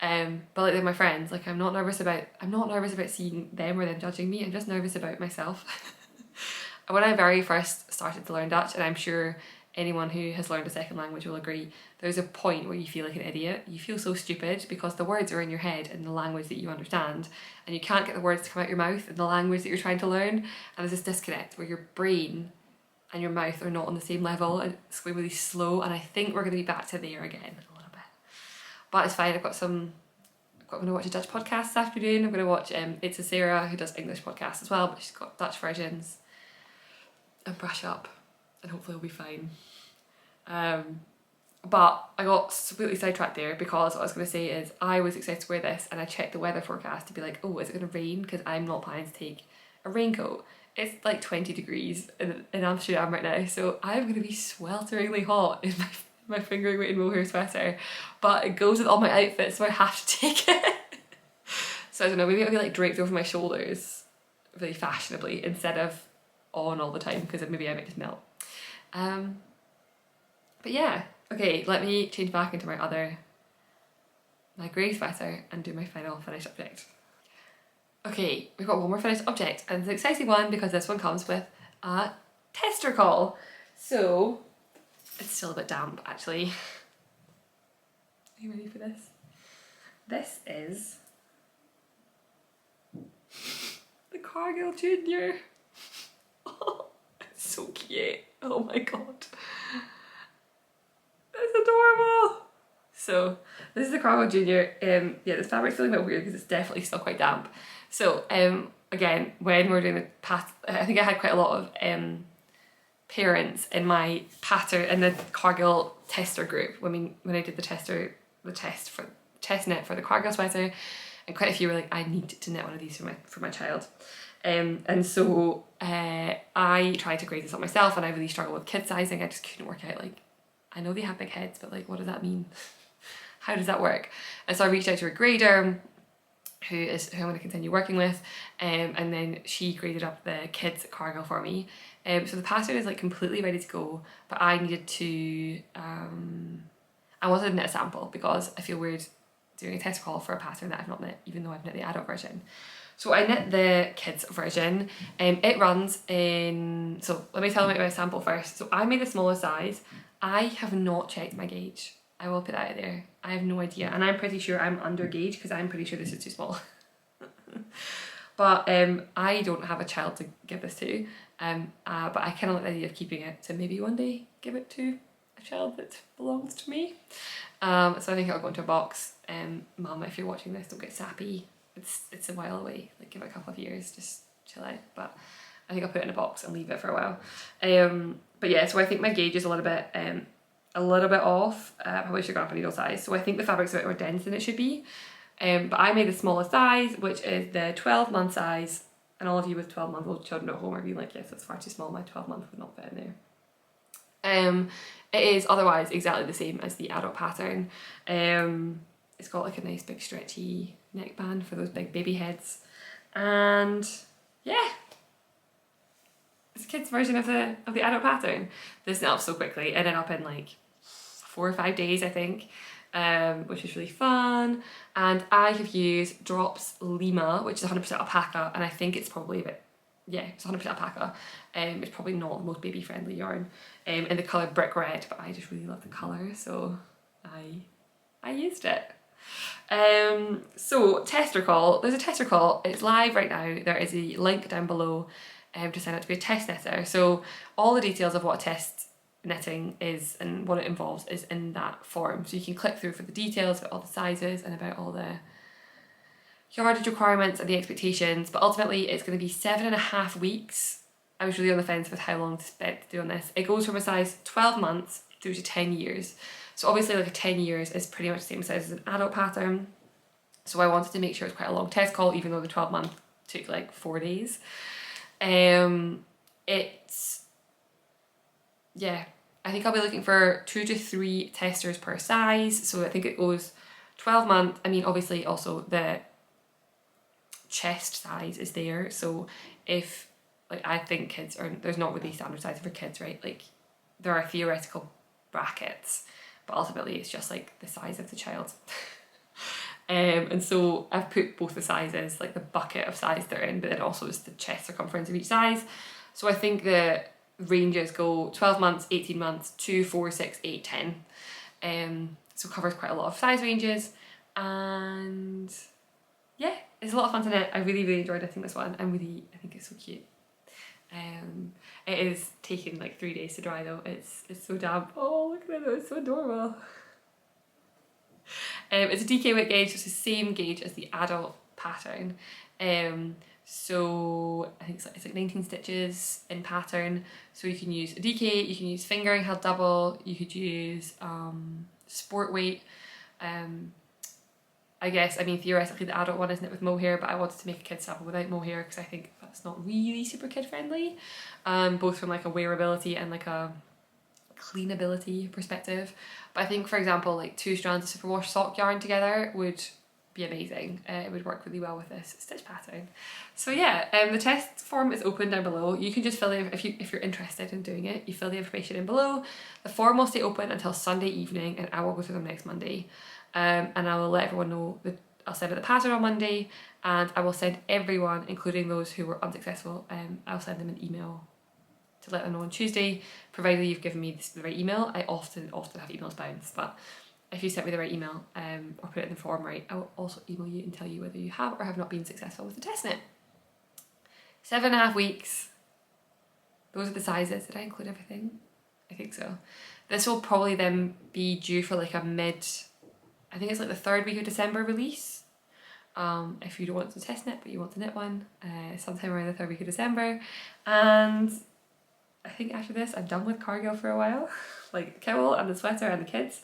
But like they're my friends. Like I'm not nervous about seeing them or them judging me. I'm just nervous about myself. When I very first started to learn Dutch, and I'm sure anyone who has learned a second language will agree, there's a point where you feel like an idiot. You feel so stupid because the words are in your head in the language that you understand, and you can't get the words to come out your mouth in the language that you're trying to learn, and there's this disconnect where your brain and your mouth are not on the same level, and it's going really slow, and I think we're going to be back to there again a little bit. But it's fine. I'm going to watch a Dutch podcast this afternoon. I'm going to watch It's a Sarah, who does English podcasts as well, but she's got Dutch versions, and brush up, and hopefully I'll be fine. But I got completely sidetracked there, because what I was going to say is I was excited to wear this, and I checked the weather forecast to be like, oh, is it going to rain? Because I'm not planning to take a raincoat. It's like 20 degrees in Amsterdam right now, so I'm going to be swelteringly hot in my fingering weight and mohair sweater, but it goes with all my outfits, so I have to take it. So I don't know, maybe it'll be like draped over my shoulders really fashionably instead of on all the time, because maybe I might just melt. But yeah, okay, let me change back into my grey sweater and do my final finished object. Okay, we've got one more finished object, and it's an exciting one because this one comes with a tester call. So it's still a bit damp actually. Are you ready for this? This is the Cargill Junior. Oh, it's so cute. Oh my god. It's adorable. So this is the Cargill Junior. Yeah, this fabric's feeling a bit weird because it's definitely still quite damp. So again, when we're doing the I think I had quite a lot of parents in my pattern in the Cargill tester group when I did the test knit for the Cargill sweater, and quite a few were like, I need to knit one of these for my child. And so I tried to grade this up myself, and I really struggled with kid sizing. I just couldn't work out, like, I know they have big heads, but like, what does that mean? How does that work? And so I reached out to a grader who I'm going to continue working with, and then she graded up the kids at Cargill for me. So the pattern is like completely ready to go, but I needed to, I wanted to knit a sample because I feel weird doing a test call for a pattern that I've not knit, even though I've knit the adult version. So I knit the kids version. It runs in, so let me tell you about my sample first. So I made the smallest size. I have not checked my gauge. I will put that out there. I have no idea, and I'm pretty sure I'm under gauge because I'm pretty sure this is too small. But I don't have a child to give this to, but I kind of like the idea of keeping it to maybe one day give it to a child that belongs to me. So I think I'll go into a box. Mum, if you're watching this, don't get sappy. It's a while away. Like, give it a couple of years, just chill out. But I think I'll put it in a box and leave it for a while. But yeah, so I think my gauge is a little bit off. Probably should go up a needle size. So I think the fabric's a bit more dense than it should be. But I made the smallest size, which is the 12-month size. And all of you with 12-month-old children at home are being like, yes, that's far too small. My 12-month would not fit in there. It is otherwise exactly the same as the adult pattern. It's got like a nice big stretchy neckband for those big baby heads, and yeah, it's a kid's version of the adult pattern. This knit up so quickly. It ended up in like 4 or 5 days, I think, which is really fun. And I have used Drops Lima, which is 100% alpaca, and I think it's probably a bit, yeah, it's 100% alpaca. It's probably not the most baby friendly yarn, in the colour brick red, but I just really love the colour, so I used it. So tester call, there's a tester call, it's live right now. There is a link down below to sign up to be a test knitter. So all the details of what a test knitting is and what it involves is in that form. So you can click through for the details about all the sizes and about all the yardage requirements and the expectations, but ultimately it's going to be 7.5 weeks. I was really on the fence with how long to spend doing this. It goes from a size 12 months through to 10 years. So obviously like a 10 years is pretty much the same size as an adult pattern. So I wanted to make sure it's quite a long test call, even though the 12 month took like 4 days. It's, yeah, I think I'll be looking for 2 to 3 testers per size. So I think it goes 12 month. I mean, obviously also the chest size is there. So if, like, I think kids are, there's not really standard size for kids, right? Like, there are theoretical brackets, but ultimately it's just like the size of the child. And so I've put both the sizes, like the bucket of size they're in, but then also it's the chest circumference of each size. So I think the ranges go 12 months, 18 months, 2, 4, 6, 8, 10. So covers quite a lot of size ranges, and yeah, it's a lot of fun to knit. I really, really enjoyed knitting this one. I think it's so cute. It is taking like 3 days to dry though. It's so damp. Oh, look at it, it's so adorable. It's a DK weight gauge, so it's the same gauge as the adult pattern. So I think it's like 19 stitches in pattern. So you can use a DK, you can use fingering held double, you could use sport weight. I guess, I mean, theoretically the adult one is knit with mohair, but I wanted to make a kid's sample without mohair because I think that's not really super kid friendly, both from like a wearability and like a cleanability perspective. But I think, for example, like 2 strands of superwash sock yarn together would be amazing. It would work really well with this stitch pattern. So yeah, the test form is open down below. You can just fill in, if you're interested in doing it, you fill the information in below. The form will stay open until Sunday evening, and I will go through them next Monday. And I will let everyone know that I'll send out the pattern on Monday, and I will send everyone, including those who were unsuccessful, I'll send them an email to let them know on Tuesday, provided you've given me the right email. I often have emails bounce, but if you sent me the right email or put it in the form right, I will also email you and tell you whether you have or have not been successful with the test knit. 7.5 weeks. Those are the sizes. Did I include everything? I think so. This will probably then be due for like a I think it's like the 3rd week of December release. If you don't want to test knit but you want to knit one, sometime around the 3rd week of December. And I think after this I'm done with Cargill for a while, like the cowl and the sweater and the kids.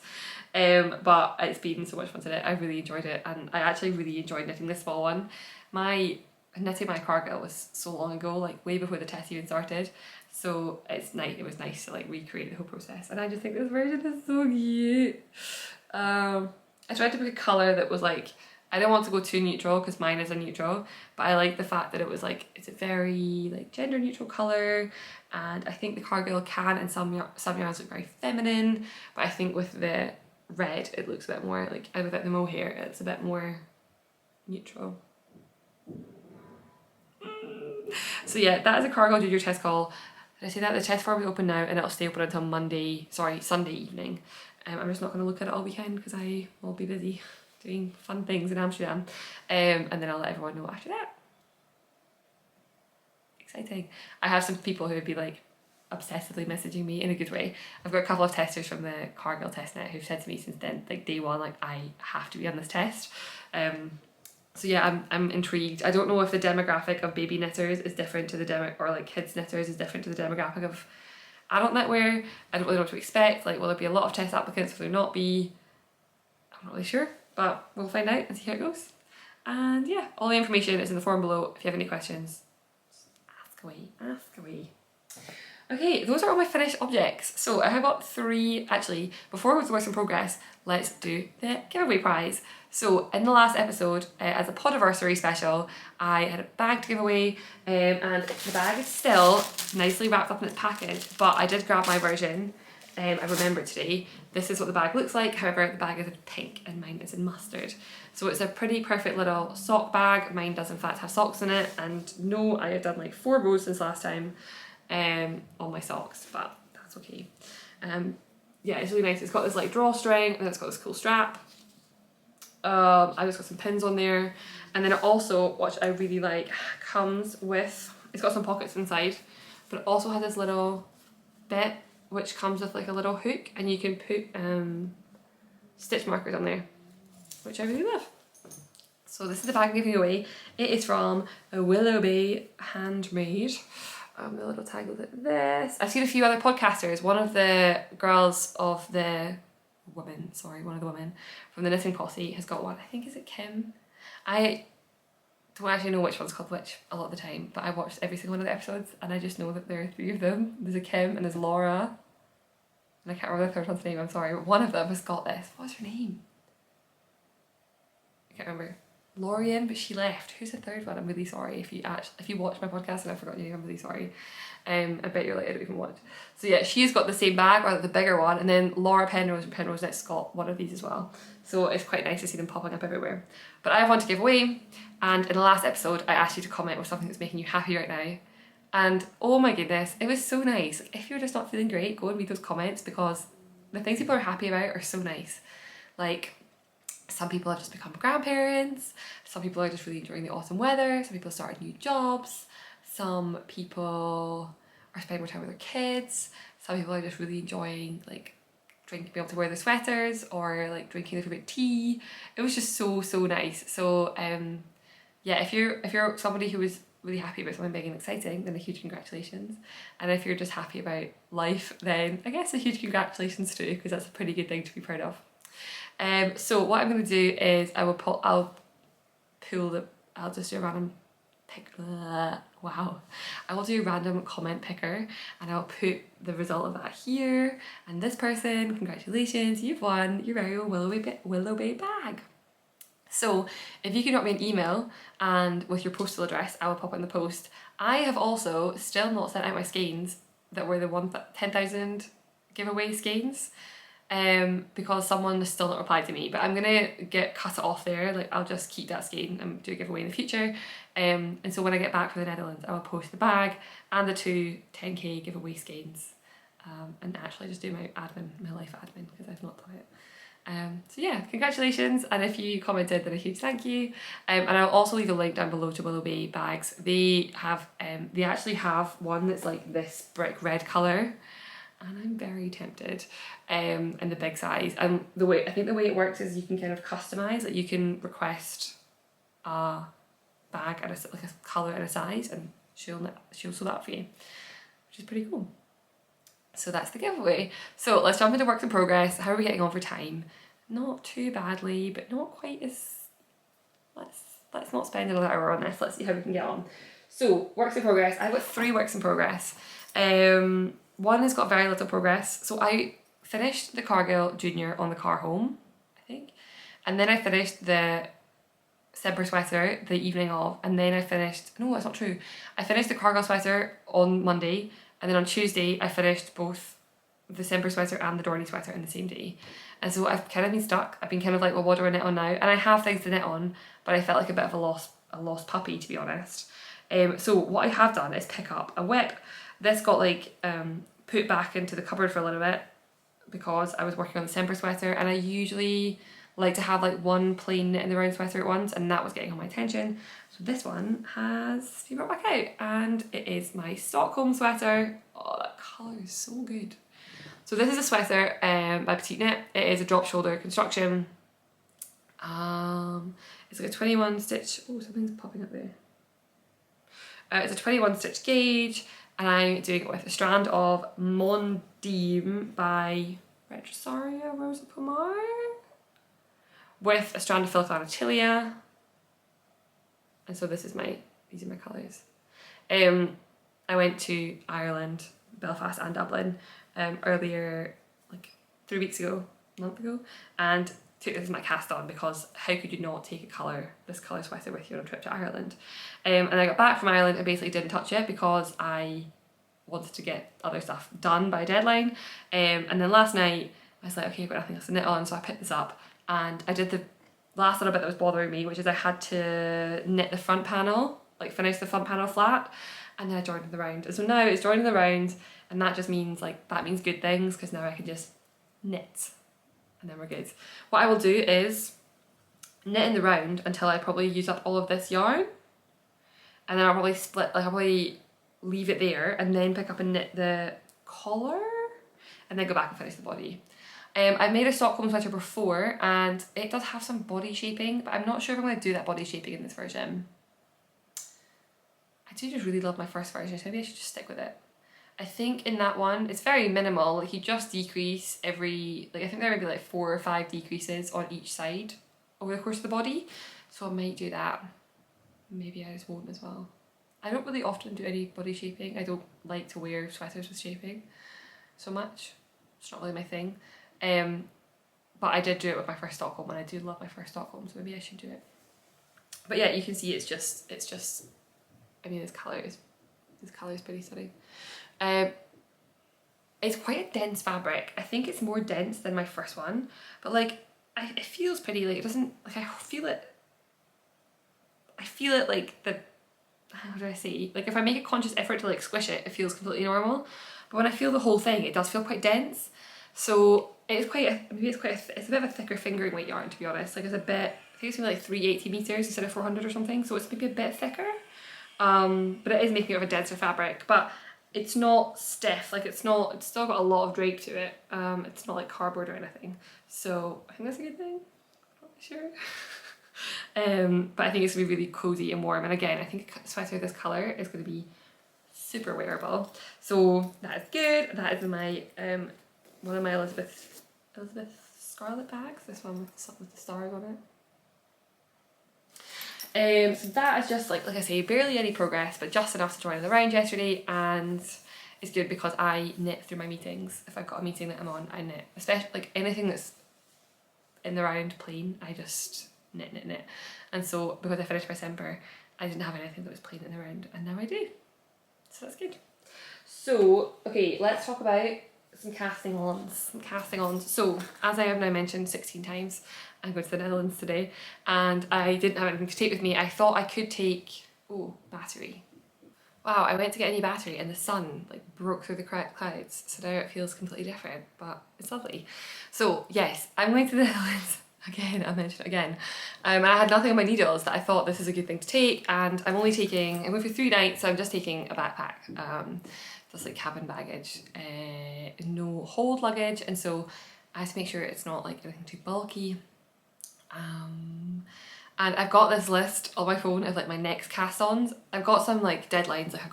But it's been so much fun to knit. I really enjoyed it, and I actually really enjoyed knitting this small one. Knitting my Cargill was so long ago, like way before the test even started. So it's nice. It was nice to like recreate the whole process, and I just think this version is so cute. I tried to pick a colour that was like I don't want to go too neutral because mine is a neutral, but I like the fact that it was like, it's a very like gender neutral colour, and I think the Cargill can in some yarns look very feminine, but I think with the red it looks a bit more like, without the mohair, it's a bit more neutral. So yeah, that is a Cargill Junior test call. Did I say that? The test form is open now and it'll stay open until Sunday evening. I'm just not going to look at it all weekend because I will be busy doing fun things in Amsterdam, and then I'll let everyone know after that. Exciting. I have some people who would be like obsessively messaging me in a good way. I've got a couple of testers from the Cargill testnet who've said to me since then, like day one, like I have to be on this test. So yeah, I'm intrigued. I don't know if the demographic of baby knitters is different to the or like kids knitters is different to the demographic of adult knitwear. I don't really know what to expect. Like, will there be a lot of test applicants? Will there not be? I'm not really sure, but we'll find out and see how it goes. And yeah, all the information is in the form below. If you have any questions, ask away. Okay, those are all my finished objects. So I have got 3, actually, before we go to works in progress, let's do the giveaway prize. So in the last episode, as a podiversary special, I had a bag to give away, and the bag is still nicely wrapped up in its package, but I did grab my version. I remembered today. This is what the bag looks like, however the bag is in pink and mine is in mustard. So it's a pretty perfect little sock bag. Mine does in fact have socks in it, and no, I have done like 4 rows since last time on my socks, but that's okay. Yeah, it's really nice. It's got this like drawstring and it's got this cool strap. I just got some pins on there, and then it also, which I really like, comes with, it's got some pockets inside, but it also has this little bit which comes with like a little hook, and you can put stitch markers on there, which I really love. So this is the bag I'm giving away. It is from a Willow Bay Handmade. The little tag looks like this. I've seen a few other podcasters. One of the women from the Knitting Posse has got one. I think, is it Kim? I don't actually know which one's called which a lot of the time, but I watched every single one of the episodes and I just know that there are 3 of them. There's a Kim and there's Laura, and I can't remember the third one's name, I'm sorry, but one of them has got this. What's her name? I can't remember. Lorian, but she left. Who's the third one? I'm really sorry if you watch my podcast and I forgot your name. I'm really sorry. I bet you're like, I don't even watch. So yeah, she's got the same bag, or the bigger one, and then Laura Penrose and Penrose Knits got one of these as well. So it's quite nice to see them popping up everywhere. But I have one to give away, and in the last episode I asked you to comment with something that's making you happy right now, and oh my goodness, it was so nice. Like, if you're just not feeling great, go and read those comments, because the things people are happy about are so nice. Like, some people have just become grandparents, some people are just really enjoying the autumn weather, some people started new jobs, some people are spending more time with their kids, some people are just really enjoying like being able to wear their sweaters, or like drinking a favorite tea. It was just so nice. So yeah, if you're somebody who is really happy about something big and exciting, then a huge congratulations. And if you're just happy about life, then I guess a huge congratulations too, because that's a pretty good thing to be proud of. So what I'm going to do is I'll just do a random I will do a random comment picker, and I'll put the result of that here, and this person, congratulations, you've won your very own Willow Bay bag. So if you can drop me an email and with your postal address, I will pop it in the post. I have also still not sent out my skeins that were the 10,000 giveaway skeins. Because someone has still not replied to me, but I'm gonna cut it off there. Like, I'll just keep that skein and do a giveaway in the future. And so when I get back from the Netherlands, I will post the bag and the 2 10k giveaway skeins, and actually just do my life admin, because I've not done it. So yeah, congratulations, and if you commented, then a huge thank you. And I'll also leave a link down below to Willow Bay bags. They actually have one that's like this brick red colour, and I'm very tempted, in the big size. And I think the way it works is you can kind of customise, like you can request a bag and like a colour and a size, and she'll sew that for you, which is pretty cool. So that's the giveaway. So let's jump into works in progress. How are we getting on for time? Not too badly, but not quite as, let's not spend another hour on this. Let's see how we can get on. So works in progress. I've got 3 works in progress. One has got very little progress. So I finished the Cargill Junior on the car home, I think. And then I finished the Semper Sweater the evening of, and then I finished, no, that's not true. I finished the Cargill sweater on Monday, and then on Tuesday I finished both the Semper Sweater and the Dorney sweater in the same day. And so I've kind of been stuck. I've been kind of like, well, what do I knit on now? And I have things to knit on, but I felt like a bit of a lost puppy, to be honest. So what I have done is pick up a whip. This got like put back into the cupboard for a little bit because I was working on the Semper Sweater, and I usually like to have like one plain knit in the round sweater at once, and that was getting all my attention. So this one has been brought back out, and it is my Stockholm sweater. Oh, that colour is so good. So this is a sweater by Petite Knit. It is a drop shoulder construction. It's like a 21 stitch, oh, something's popping up there. It's a 21 stitch gauge, and I'm doing it with a strand of Mondim by Retrosaria Rosa Pomar, with a strand of Filigrana Tilia. And so these are my colours. I went to Ireland, Belfast and Dublin earlier, like 3 weeks ago, a month ago, and took this as my cast on, because how could you not take this colour sweater with you on a trip to Ireland? And I got back from Ireland and basically didn't touch it because I wanted to get other stuff done by a deadline. And then last night I was like, okay, I've got nothing else to knit on, so I picked this up and I did the last little bit that was bothering me, which is I had to knit the front panel, like finish the front panel flat, and then I joined the round. And so now it's joining the round, and that just means that means good things, because now I can just knit and then we're good. What I will do is knit in the round until I probably use up all of this yarn, and then I'll probably I'll probably leave it there and then pick up and knit the collar and then go back and finish the body. I've made a Stockholm sweater before, and it does have some body shaping, but I'm not sure if I'm going to do that body shaping in this version. I do just really love my first version, so maybe I should just stick with it. I think in that one, it's very minimal, like you just decrease every, I think there may be like 4 or 5 decreases on each side over the course of the body, so I might do that. Maybe I just won't as well. I don't really often do any body shaping. I don't like to wear sweaters with shaping so much. It's not really my thing. But I did do it with my first Stockholm, and I do love my first Stockholm, so maybe I should do it. But yeah, you can see it's just I mean, this colour is pretty stunning. It's quite a dense fabric. I think it's more dense than my first one, but it feels pretty, it doesn't, I feel it like the, how do I say, if I make a conscious effort to squish it, it feels completely normal, but when I feel the whole thing, it does feel quite dense. So it's a bit of a thicker fingering weight yarn, to be honest. It's a bit, I think it's maybe 380 meters instead of 400 or something, so it's maybe a bit thicker. But it is making it of a denser fabric, but it's not stiff, it's still got a lot of drape to it. It's not like cardboard or anything, so I think that's a good thing. I'm not sure. But I think it's gonna be really cozy and warm, and again, I think a sweater of this colour is gonna be super wearable. So that is good. That is my one of my Elizabeth Scarlet bags. This one with the stars on it. So that is just like I say, barely any progress, but just enough to join in the round yesterday, and it's good because I knit through my meetings. If I've got a meeting that I'm on, I knit. Especially anything that's in the round plain, I just knit. And so because I finished my Semper, I didn't have anything that was plain in the round, and now I do. So that's good. So okay, let's talk about some casting ons. So as I have now mentioned 16 times, I'm going to the Netherlands today, and I didn't have anything to take with me. I thought I could take, battery. Wow, I went to get a new battery and the sun broke through the clouds, so now it feels completely different, but it's lovely. So yes, I'm going to the Netherlands again. I mentioned it again. I had nothing on my needles, that I thought this is a good thing to take, and I'm going for 3 nights, so I'm just taking a backpack. Just cabin baggage, no hold luggage, and so I have to make sure it's not anything too bulky. And I've got this list on my phone of my next cast-ons. I've got some deadlines. I'm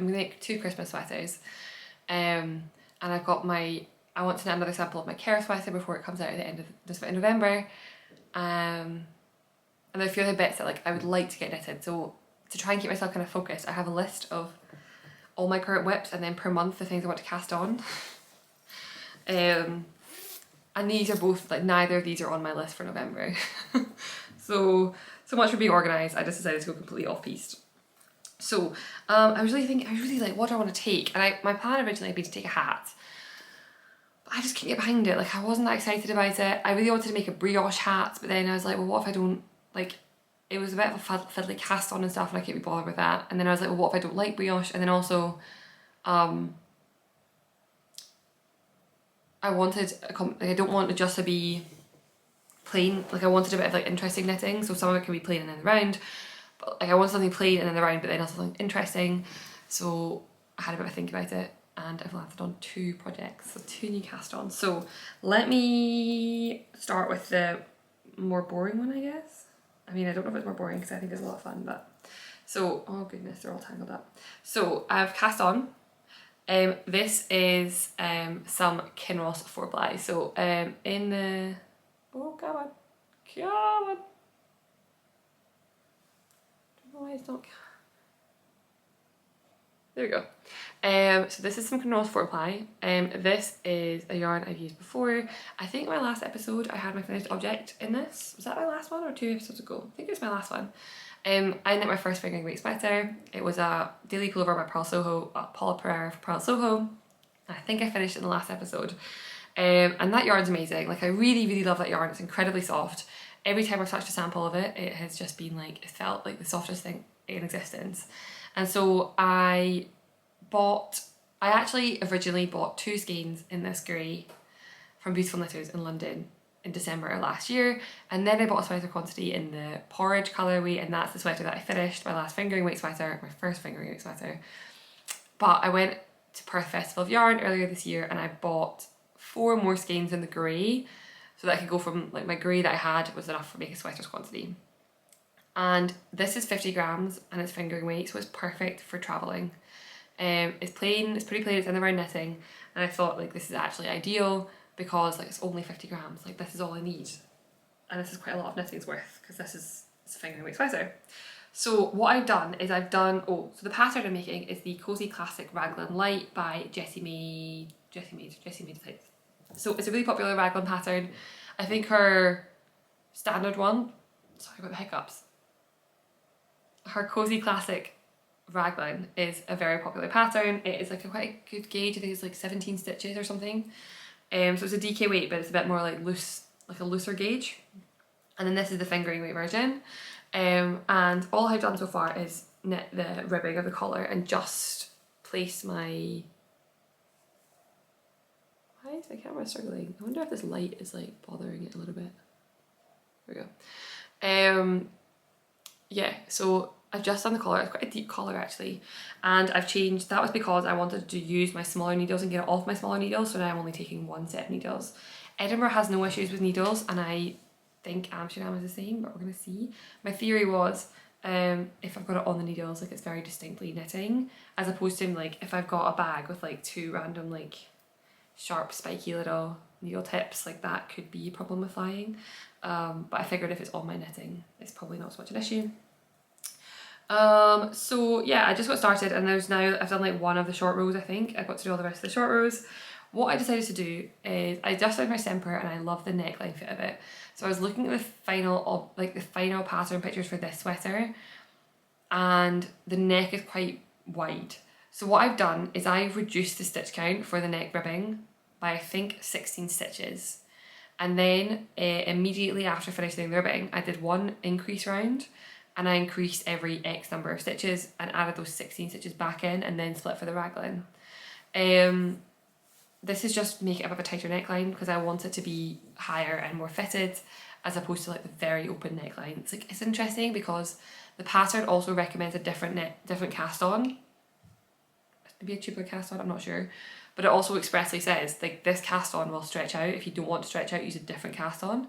gonna make 2 Christmas sweaters, and I've got I want to knit another sample of my Care sweater before it comes out at the end of this November. And there are a few other bits that I would like to get knitted. So to try and keep myself kind of focused, I have a list of all my current whips, and then per month the things I want to cast on. And these are both neither of these are on my list for November. so So much for being organised, I just decided to go completely off-piste. So I was really like, what do I want to take? And my plan originally had been to take a hat. But I just couldn't get behind it. Like, I wasn't that excited about it. I really wanted to make a brioche hat, but then I was like, well, what if I don't, like, it was a bit of a fiddly cast on and stuff, and I couldn't be bothered with that. And then I was like, well, what if I don't like brioche? And then also, I wanted, I don't want it just to be plain. Like, I wanted a bit of like interesting knitting, so some of it can be plain and then round. But like, I want something plain and then the round, but then also something interesting. So I had a bit of a think about it, and I've landed on 2 projects, so 2 new cast-ons. So let me start with the more boring one, I guess. I mean, I don't know if it's more boring because I think it's a lot of fun, but so, oh goodness, they're all tangled up. So I've cast on. This is some Kinross 4-ply. So in the, oh come on. Why it's not, there we go. So this is some Knitting 4-ply. This is a yarn I've used before. I think my last episode I had my finished object in this. Was that my last one or 2 episodes ago? I think it was my last one. I knit my first fingering weight sweater. It was a daily pullover by Pearl Soho, Paula Pereira for Pearl Soho. I think I finished it in the last episode. And that yarn's amazing. Like, I really love that yarn. It's incredibly soft. Every time I've touched a sample of it, it has just been like, it felt like the softest thing in existence. And so I actually originally bought 2 skeins in this grey from Beautiful Knitters in London in December last year, and then I bought a sweater quantity in the porridge colourway, and that's the sweater that I finished, my last fingering weight sweater, my first fingering weight sweater. But I went to Perth Festival of Yarn earlier this year and I bought 4 more skeins in the grey, so that I could go from, like, my grey that I had was enough for make a sweater's quantity. And this is 50 grams and it's fingering weight, so it's perfect for travelling. It's plain, it's pretty plain, it's in the round knitting, and I thought, like, this is actually ideal because, like, it's only 50 grams, like, this is all I need. And this is quite a lot of knitting's worth because this is a fingering weight sweater. So what I've done is so the pattern I'm making is the Cozy Classic Raglan Light by Jessie May Designs. So it's a really popular raglan pattern. I think her standard one, sorry about the hiccups, her Cozy Classic Raglan is a very popular pattern. It is like a quite good gauge. I think it's like 17 stitches or something. So it's a DK weight, but it's a bit more like loose, like a looser gauge. And then this is the fingering weight version. And all I've done so far is knit the ribbing of the collar and just place my, why is my camera struggling? I wonder if this light is like bothering it a little bit. There we go. Yeah, so I've just done the collar. It's quite a deep collar actually, and I've changed. That was because I wanted to use my smaller needles and get it off my smaller needles, so now I'm only taking 1 set of needles. Edinburgh has no issues with needles, and I think Amsterdam is the same, but we're gonna see. My theory was if I've got it on the needles, like, it's very distinctly knitting, as opposed to like if I've got a bag with like 2 random like sharp spiky little needle tips, like that could be a problem with flying. But I figured if it's on my knitting, it's probably not so much an issue. So yeah, I just got started, and I've done like 1 of the short rows. I think I've got to do all the rest of the short rows. What I decided to do is I just found my Semper and I love the neckline fit of it. So I was looking at the final pattern pictures for this sweater, and the neck is quite wide. So what I've done is I've reduced the stitch count for the neck ribbing by I think 16 stitches. And then immediately after finishing the ribbing, I did 1 increase round, and I increased every X number of stitches and added those 16 stitches back in, and then split for the raglan. This is just make it a bit of a tighter neckline because I want it to be higher and more fitted, as opposed to like the very open neckline. It's interesting because the pattern also recommends a different cast on. Maybe a tubular cast on, I'm not sure. But it also expressly says like this cast on will stretch out. If you don't want to stretch out, use a different cast on.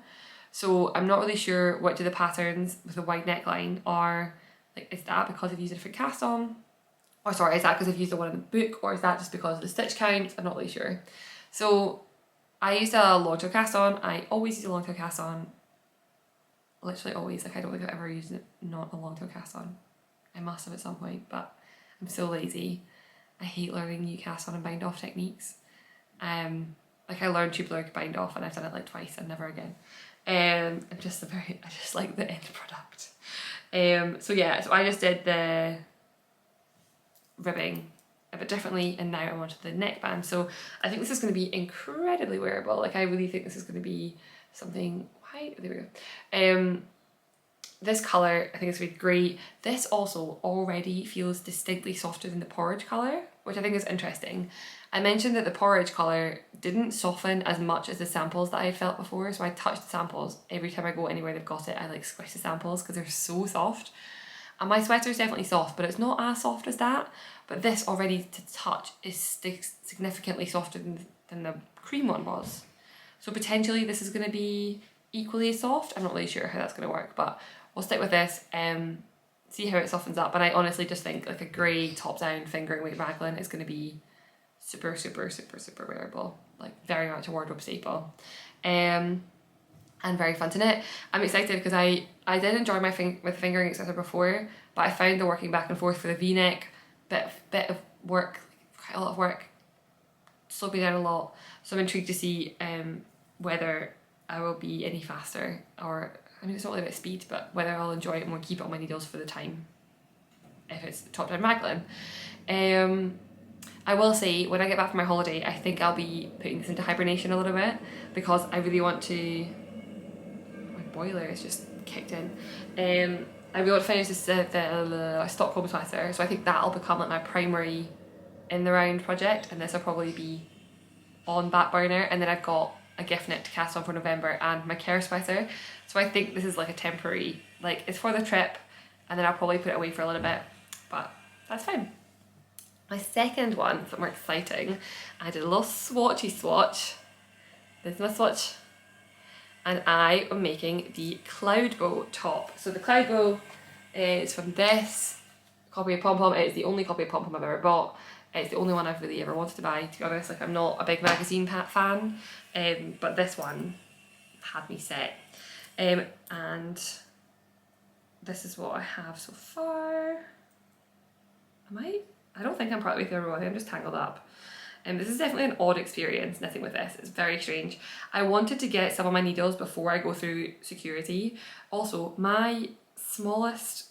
So I'm not really sure which of the patterns with a wide neckline are, like, is that because I've used a different cast on? Or sorry, is that because I've used the one in the book, or is that just because of the stitch count? I'm not really sure. So I used a long tail cast on. I always use a long tail cast on. Literally always. Like, I don't think I've ever used it not a long tail cast on. I must have at some point, but I'm so lazy. I hate learning new cast on and bind off techniques. Like, I learned tubular bind off and I've done it like twice and never again. And I just like the end product. So yeah, so I just did the ribbing a bit differently, and now I wanted the neckband. So I think this is going to be incredibly wearable. Like I really think this is going to be something. Why? There we go. This colour I think is really great. This also already feels distinctly softer than the porridge colour, which I think is interesting. I mentioned that the porridge colour didn't soften as much as the samples that I had felt before, so I touch the samples every time I go anywhere they've got it. I like squish the samples because they're so soft. And my sweater is definitely soft, but it's not as soft as that. But this already to touch is significantly softer than the cream one was. So potentially this is going to be equally as soft. I'm not really sure how that's going to work, but we'll stick with this, see how it softens up. And I honestly just think like a grey top down fingering weight raglan is going to be super, super, super, super wearable. Like very much a wardrobe staple. And very fun to knit. I'm excited because I did enjoy my fingering accessory before, but I found the working back and forth for the v-neck bit of work, quite a lot of work, slowed me down a lot. So I'm intrigued to see whether I will be any faster, or I mean it's not really about speed, but whether I'll enjoy it more, keep it on my needles for the time if it's top down raglan. I will say when I get back from my holiday, I think I'll be putting this into hibernation a little bit because I really want to. My boiler is just kicked in. I really want to finish this the Stockholm sweater, so I think that'll become like my primary in the round project, and this will probably be on back burner. And then I've got a gift knit to cast on for November and my care sweater, so I think this is like a temporary, like it's for the trip, and then I'll probably put it away for a little bit, but that's fine. My second one, something more exciting, I did a little swatchy swatch. This is my swatch. And I am making the cloud bow top. So the cloud bow is from this copy of Pom Pom. It's the only copy of Pom Pom I've ever bought. It's the only one I've really ever wanted to buy, to be honest. Like I'm not a big magazine fan, but this one had me set. And this is what I have so far. I don't think I'm partway through everyone. I'm just tangled up. This is definitely an odd experience knitting with this. It's very strange. I wanted to get some of my needles before I go through security. Also, my smallest,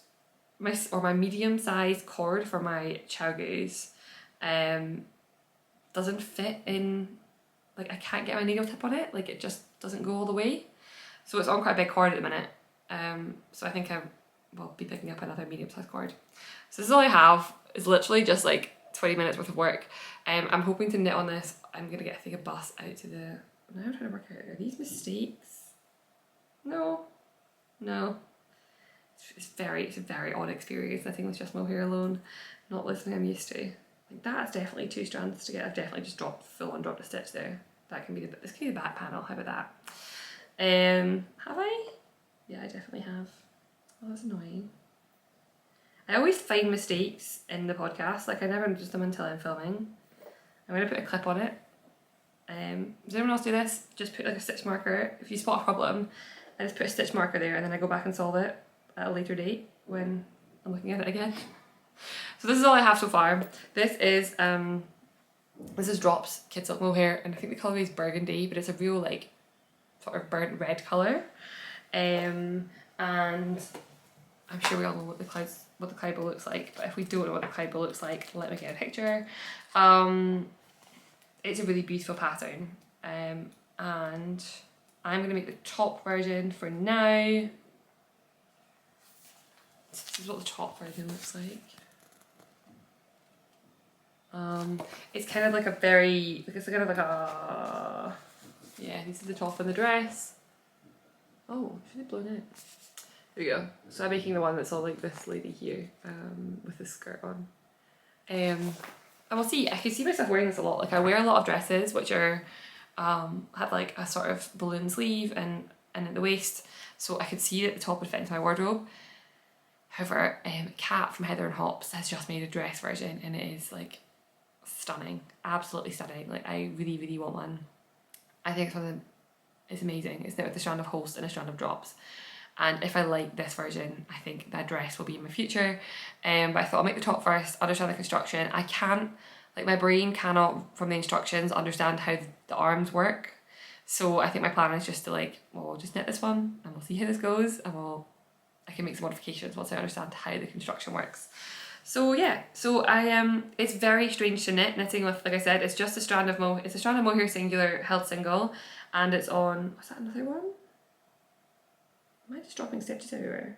my medium sized cord for my chow goose doesn't fit in, like I can't get my needle tip on it. Like it just doesn't go all the way. So it's on quite a big cord at the minute. So I think I will be picking up another medium sized cord. So this is all I have. It's literally just like 20 minutes worth of work. I'm hoping to knit on this. I'm gonna get, I think, a bus out to the. Now I'm trying to work out, are these mistakes? No. It's a very odd experience. I think with just mohair alone, not listening I'm used to. Like that's definitely 2 strands to get. I've definitely just full on dropped a stitch there. That can be this can be the back panel. How about that? Have I? Yeah, I definitely have. Oh, that's annoying. I always find mistakes in the podcast, like I never notice them until I'm filming. I'm going to put a clip on it. Does anyone else do this? Just put like a stitch marker. If you spot a problem, I just put a stitch marker there and then I go back and solve it at a later date when I'm looking at it again. So this is all I have so far. This is Drops kidilk mohair, and I think the colour is burgundy, but it's a real like sort of burnt red colour. And I'm sure we all know what the cloud bow looks like, but if we don't know what the cloud bow looks like, let me get a picture. It's a really beautiful pattern, and I'm going to make the top version for now. This is what the top version looks like. It's kind of like a very, it's kind of like a, yeah, this is the top of the dress. Oh, should have blown it. There we go. So I'm making the one that's all like this lady here, with the skirt on. And we'll see. I can see myself wearing this a lot. Like I wear a lot of dresses which are had like a sort of balloon sleeve and at the waist, so I could see at the top would fit into my wardrobe. However, Kat from Heather and Hops has just made a dress version, and it is like stunning, absolutely stunning. Like I really, really want one. I think it's amazing. It's knit with a strand of Holst and a strand of Drops. And if I like this version, I think that dress will be in my future. But I thought I'll make the top first, understand the construction. I can't, like my brain cannot, from the instructions, understand how the arms work. So I think my plan is just to like, well, we'll just knit this one and we'll see how this goes, and I can make some modifications once I understand how the construction works. So yeah, so it's very strange to knitting with, like I said, it's just a strand of mohair. It's a strand of mohair singular held single, and it's on, was that another one? Am I just dropping stitches everywhere?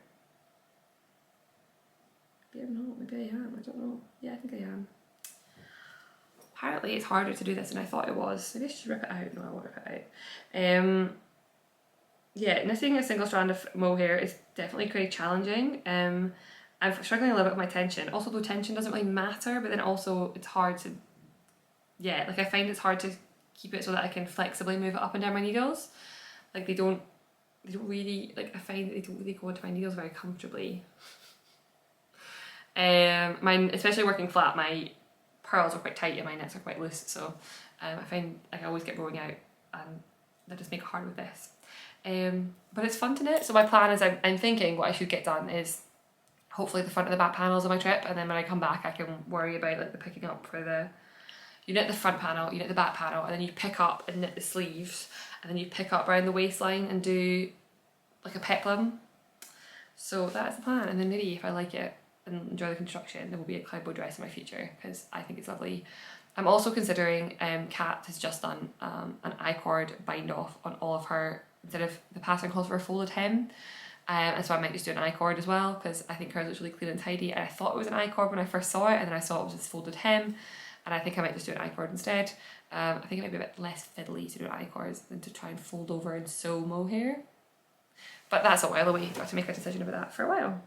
Maybe I'm not, maybe I am, I don't know. Yeah, I think I am. Apparently it's harder to do this than I thought it was. Maybe I should rip it out. No, I won't rip it out. Yeah, knitting a single strand of mohair is definitely quite challenging. I'm struggling a little bit with my tension. Also, though tension doesn't really matter, but then also it's hard to, yeah, like I find it's hard to keep it so that I can flexibly move it up and down my needles. Like they don't really, like I find that they don't really go into my needles very comfortably. Mine, especially working flat, my pearls are quite tight and my knits are quite loose, so I find I always get growing out, and that just make it hard with this. But it's fun to knit, so my plan is I'm thinking what I should get done is hopefully the front and the back panels of my trip, and then when I come back I can worry about like the picking up for the, you knit the front panel, you knit the back panel, and then you pick up and knit the sleeves, and then you pick up around the waistline and do like a peplum. So that's the plan, and then maybe if I like it and enjoy the construction, there will be a cloud bow dress in my future because I think it's lovely. I'm also considering, Kat has just done an I-cord bind off on all of her, instead of the pattern calls for a folded hem. And so I might just do an I-cord as well because I think hers looks really clean and tidy, and I thought it was an I-cord when I first saw it, and then I saw it was this folded hem, and I think I might just do an I-cord instead. I think it might be a bit less fiddly to do an I-cord than to try and fold over and sew mohair. But that's a while away, I've got to make a decision about that for a while.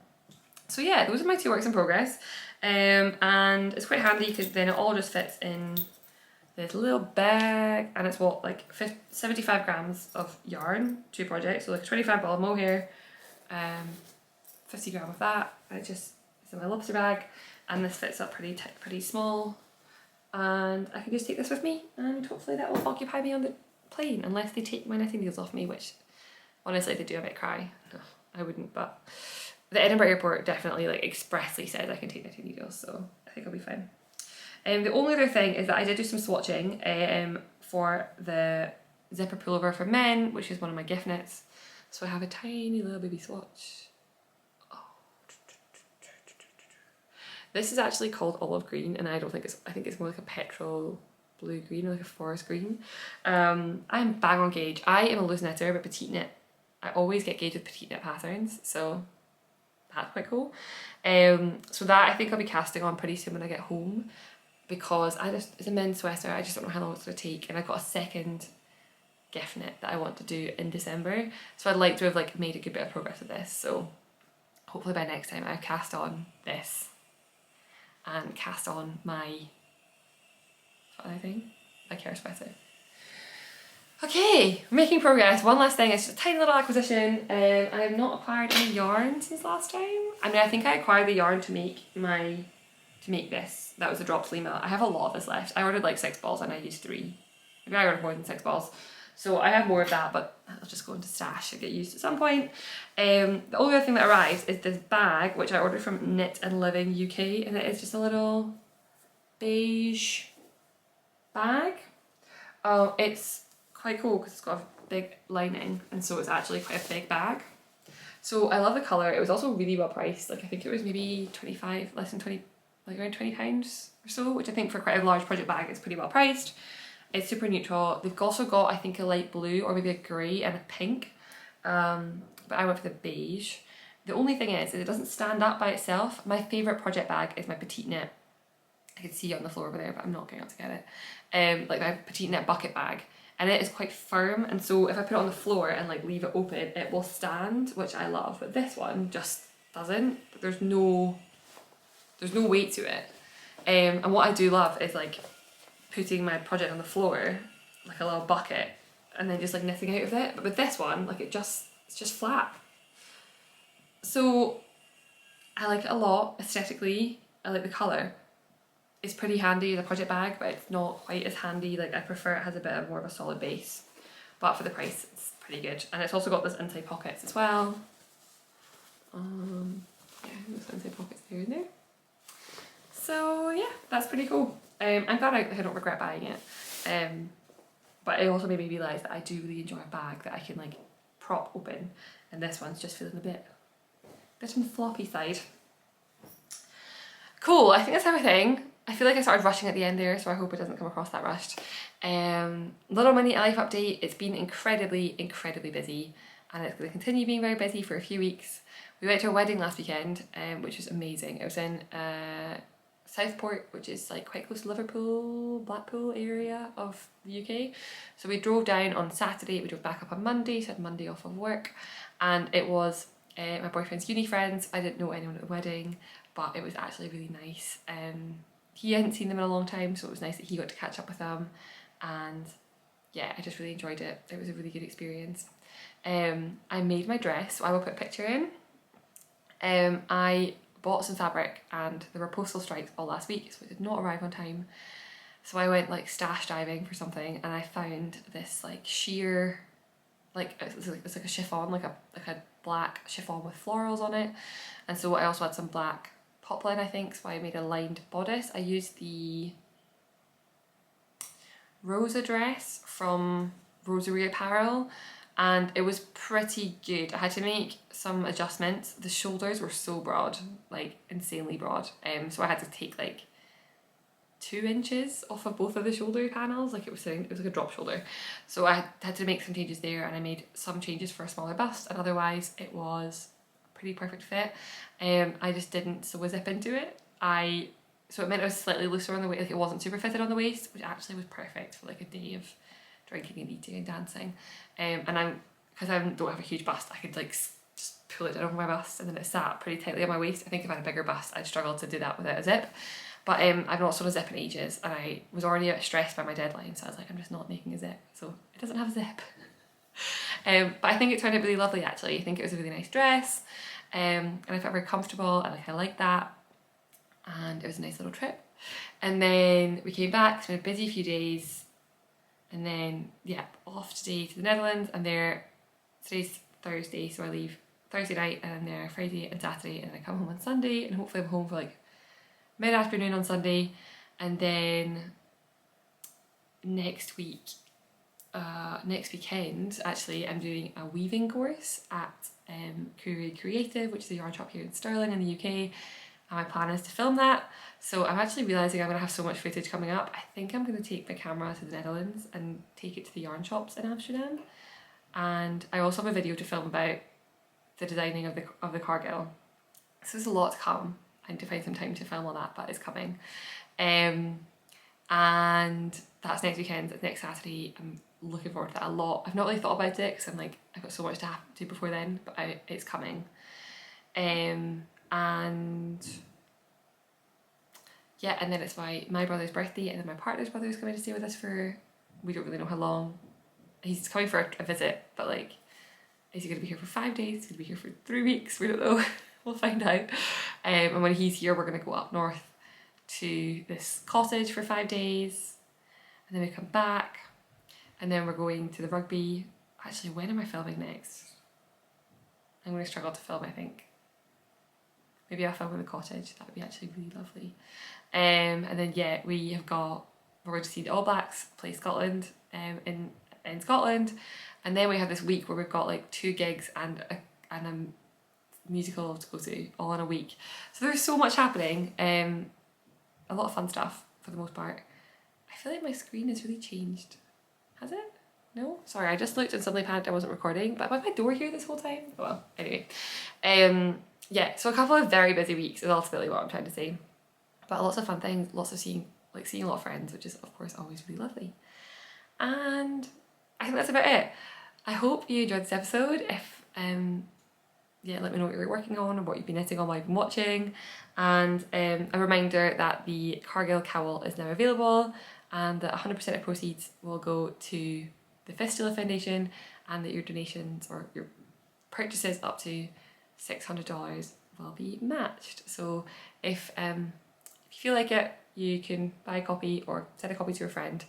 So yeah, those are my 2 works in progress, and it's quite handy because then it all just fits in this little bag, and it's what, like 75 grams of yarn, 2 projects, so like 25 ball of mohair, 50 gram of that, and it's in my lobster bag, and this fits up pretty small, and I can just take this with me, and hopefully that will occupy me on the plane, unless they take my knitting needles off me, which honestly they do, I might cry. No, I wouldn't, but the Edinburgh airport definitely like expressly said I can take knitting needles, so I think I'll be fine. The only other thing is that I did do some swatching for the zipper pullover for men, which is one of my gift knits. So I have a tiny little baby swatch. Oh. This is actually called olive green, and I think it's more like a petrol blue green, or like a forest green. I'm bang on gauge. I am a loose knitter, but petite knit. I always get gauged with petite knit patterns, so that's quite cool. So that I think I'll be casting on pretty soon when I get home, because it's a men's sweater, I just don't know how long it's going to take, and I've got a second gift knit that I want to do in December, so I'd like to have like made a good bit of progress with this, so hopefully by next time I've cast on this and cast on my, what other thing? My care sweater. Okay, we're making progress. One last thing, it's just a tiny little acquisition. I have not acquired any yarn since last time. I mean, I think I acquired the yarn to make this. That was a drop sleeve mill. I have a lot of this left. I ordered like 6 balls and I used 3. Maybe I ordered more than 6 balls. So I have more of that, but I'll just go into stash and get used at some point. The only other thing that arrives is this bag, which I ordered from Knit and Living UK, and it is just a little beige bag. It's quite cool because it's got a big lining, and so it's actually quite a big bag. So I love the colour. It was also really well priced. Like I think it was maybe less than 20, like around £20 or so, which I think for quite a large project bag is pretty well priced. It's super neutral. They've also got, I think, a light blue or maybe a grey and a pink, but I went for the beige. The only thing is it doesn't stand up by itself. My favourite project bag is my petite knit. I can see it on the floor over there, but I'm not going up to get it. Like my petite knit bucket bag, and it is quite firm, and so if I put it on the floor and like leave it open, it will stand, which I love. But this one just doesn't. There's no weight to it. And what I do love is like putting my project on the floor, like a little bucket, and then just like knitting out of it. But with this one, like it's just flat. So I like it a lot aesthetically. I like the colour. It's pretty handy as a project bag, but it's not quite as handy. Like I prefer it has a bit of more of a solid base, but for the price it's pretty good. And it's also got this inside pockets as well. Yeah, there's inside pockets there and there. So yeah, that's pretty cool. I'm glad I don't regret buying it. But it also made me realise that I do really enjoy a bag that I can like prop open, and this one's just feeling a bit on the floppy side. Cool, I think that's everything. I feel like I started rushing at the end there, so I hope it doesn't come across that rushed. Little mini life update. It's been incredibly busy, and it's going to continue being very busy for a few weeks. We went to a wedding last weekend, which was amazing. It was in Southport, which is like quite close to Liverpool, Blackpool area of the UK. So we drove down on Saturday, we drove back up on Monday, so I had Monday off of work, and it was my boyfriend's uni friends. I didn't know anyone at the wedding, but it was actually really nice. He hadn't seen them in a long time, so it was nice that he got to catch up with them, and yeah, I just really enjoyed it. It was a really good experience. I made my dress, so I will put a picture in. I bought some fabric, and there were postal strikes all last week, so it did not arrive on time. So I went like stash diving for something, and I found this like sheer, like it's like a chiffon, like a black chiffon with florals on it. And so I also had some black poplin, I think, so I made a lined bodice. I used the Rosa dress from Rosary Apparel, and it was pretty good. I had to make some adjustments. The shoulders were so broad, like insanely broad, so I had to take like 2 inches off of both of the shoulder panels. Like it was like a drop shoulder, so I had to make some changes there, and I made some changes for a smaller bust, and otherwise it was a pretty perfect fit. I just didn't sew a zip into it. So it meant it was slightly looser on the waist, like it wasn't super fitted on the waist, which actually was perfect for like a day of drinking and eating and dancing. And because I don't have a huge bust, I could like just pull it down over my bust, and then it sat pretty tightly on my waist. I think if I had a bigger bust, I'd struggle to do that without a zip. But I've not sewn a zip in ages, and I was already stressed by my deadline, so I was like, I'm just not making a zip, so it doesn't have a zip. But I think it turned out really lovely actually. I think it was a really nice dress, and I felt very comfortable, and like I liked that, and it was a nice little trip. And then we came back, it's been a busy few days, and then yeah, off today to the Netherlands. I'm there, today's Thursday, so I leave Thursday night, and I'm there Friday and Saturday, and then I come home on Sunday, and hopefully I'm home for like mid-afternoon on Sunday. And then next weekend actually, I'm doing a weaving course at Creative, which is a yarn shop here in Stirling in the UK, and my plan is to film that. So I'm actually realising I'm going to have so much footage coming up. I think I'm going to take my camera to the Netherlands and take it to the yarn shops in Amsterdam, and I also have a video to film about the designing of the Cargill. So there's a lot to come. I need to find some time to film all that, but it's coming. And that's next weekend, it's next Saturday. I'm looking forward to that a lot. I've not really thought about it because I'm like, I've got so much to do before then, but it's coming. And yeah, and then it's my brother's birthday, and then my partner's brother is coming to stay with us for, we don't really know how long. He's coming for a visit, but like, is he going to be here for 5 days? Is he going to be here for 3 weeks? We don't know. We'll find out. And when he's here, we're going to go up north to this cottage for 5 days, and then we come back, and then we're going to the rugby. Actually, when am I filming next? I'm going to struggle to film, I think. Maybe I'll film in the cottage. That would be actually really lovely. And then yeah, we're going to see the All Blacks play Scotland in Scotland, and then we have this week where we've got like 2 gigs and a musical to go to all in a week. So there's so much happening. A lot of fun stuff for the most part. I feel like my screen has really changed. Has it? No? Sorry, I just looked and suddenly panicked I wasn't recording, but was my door here this whole time? Oh well, anyway. Yeah, so a couple of very busy weeks is ultimately what I'm trying to say. But lots of fun things, lots of seeing a lot of friends, which is of course always really lovely. And I think that's about it. I hope you enjoyed this episode. If yeah, let me know what you're working on or what you've been knitting on while you've been watching. And a reminder that the Cargill Cowl is now available, and that 100% of proceeds will go to the Fistula Foundation, and that your donations or your purchases up to $600 will be matched. So if you feel like it, you can buy a copy or send a copy to a friend,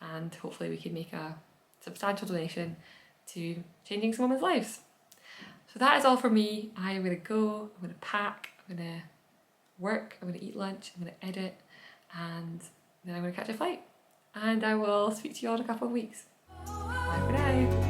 and hopefully we can make a substantial donation to changing some women's lives. So that is all for me. I am going to go, I'm going to pack, I'm going to work, I'm going to eat lunch, I'm going to edit, and then I'm going to catch a flight. And I will speak to you all in a couple of weeks. Bye for now.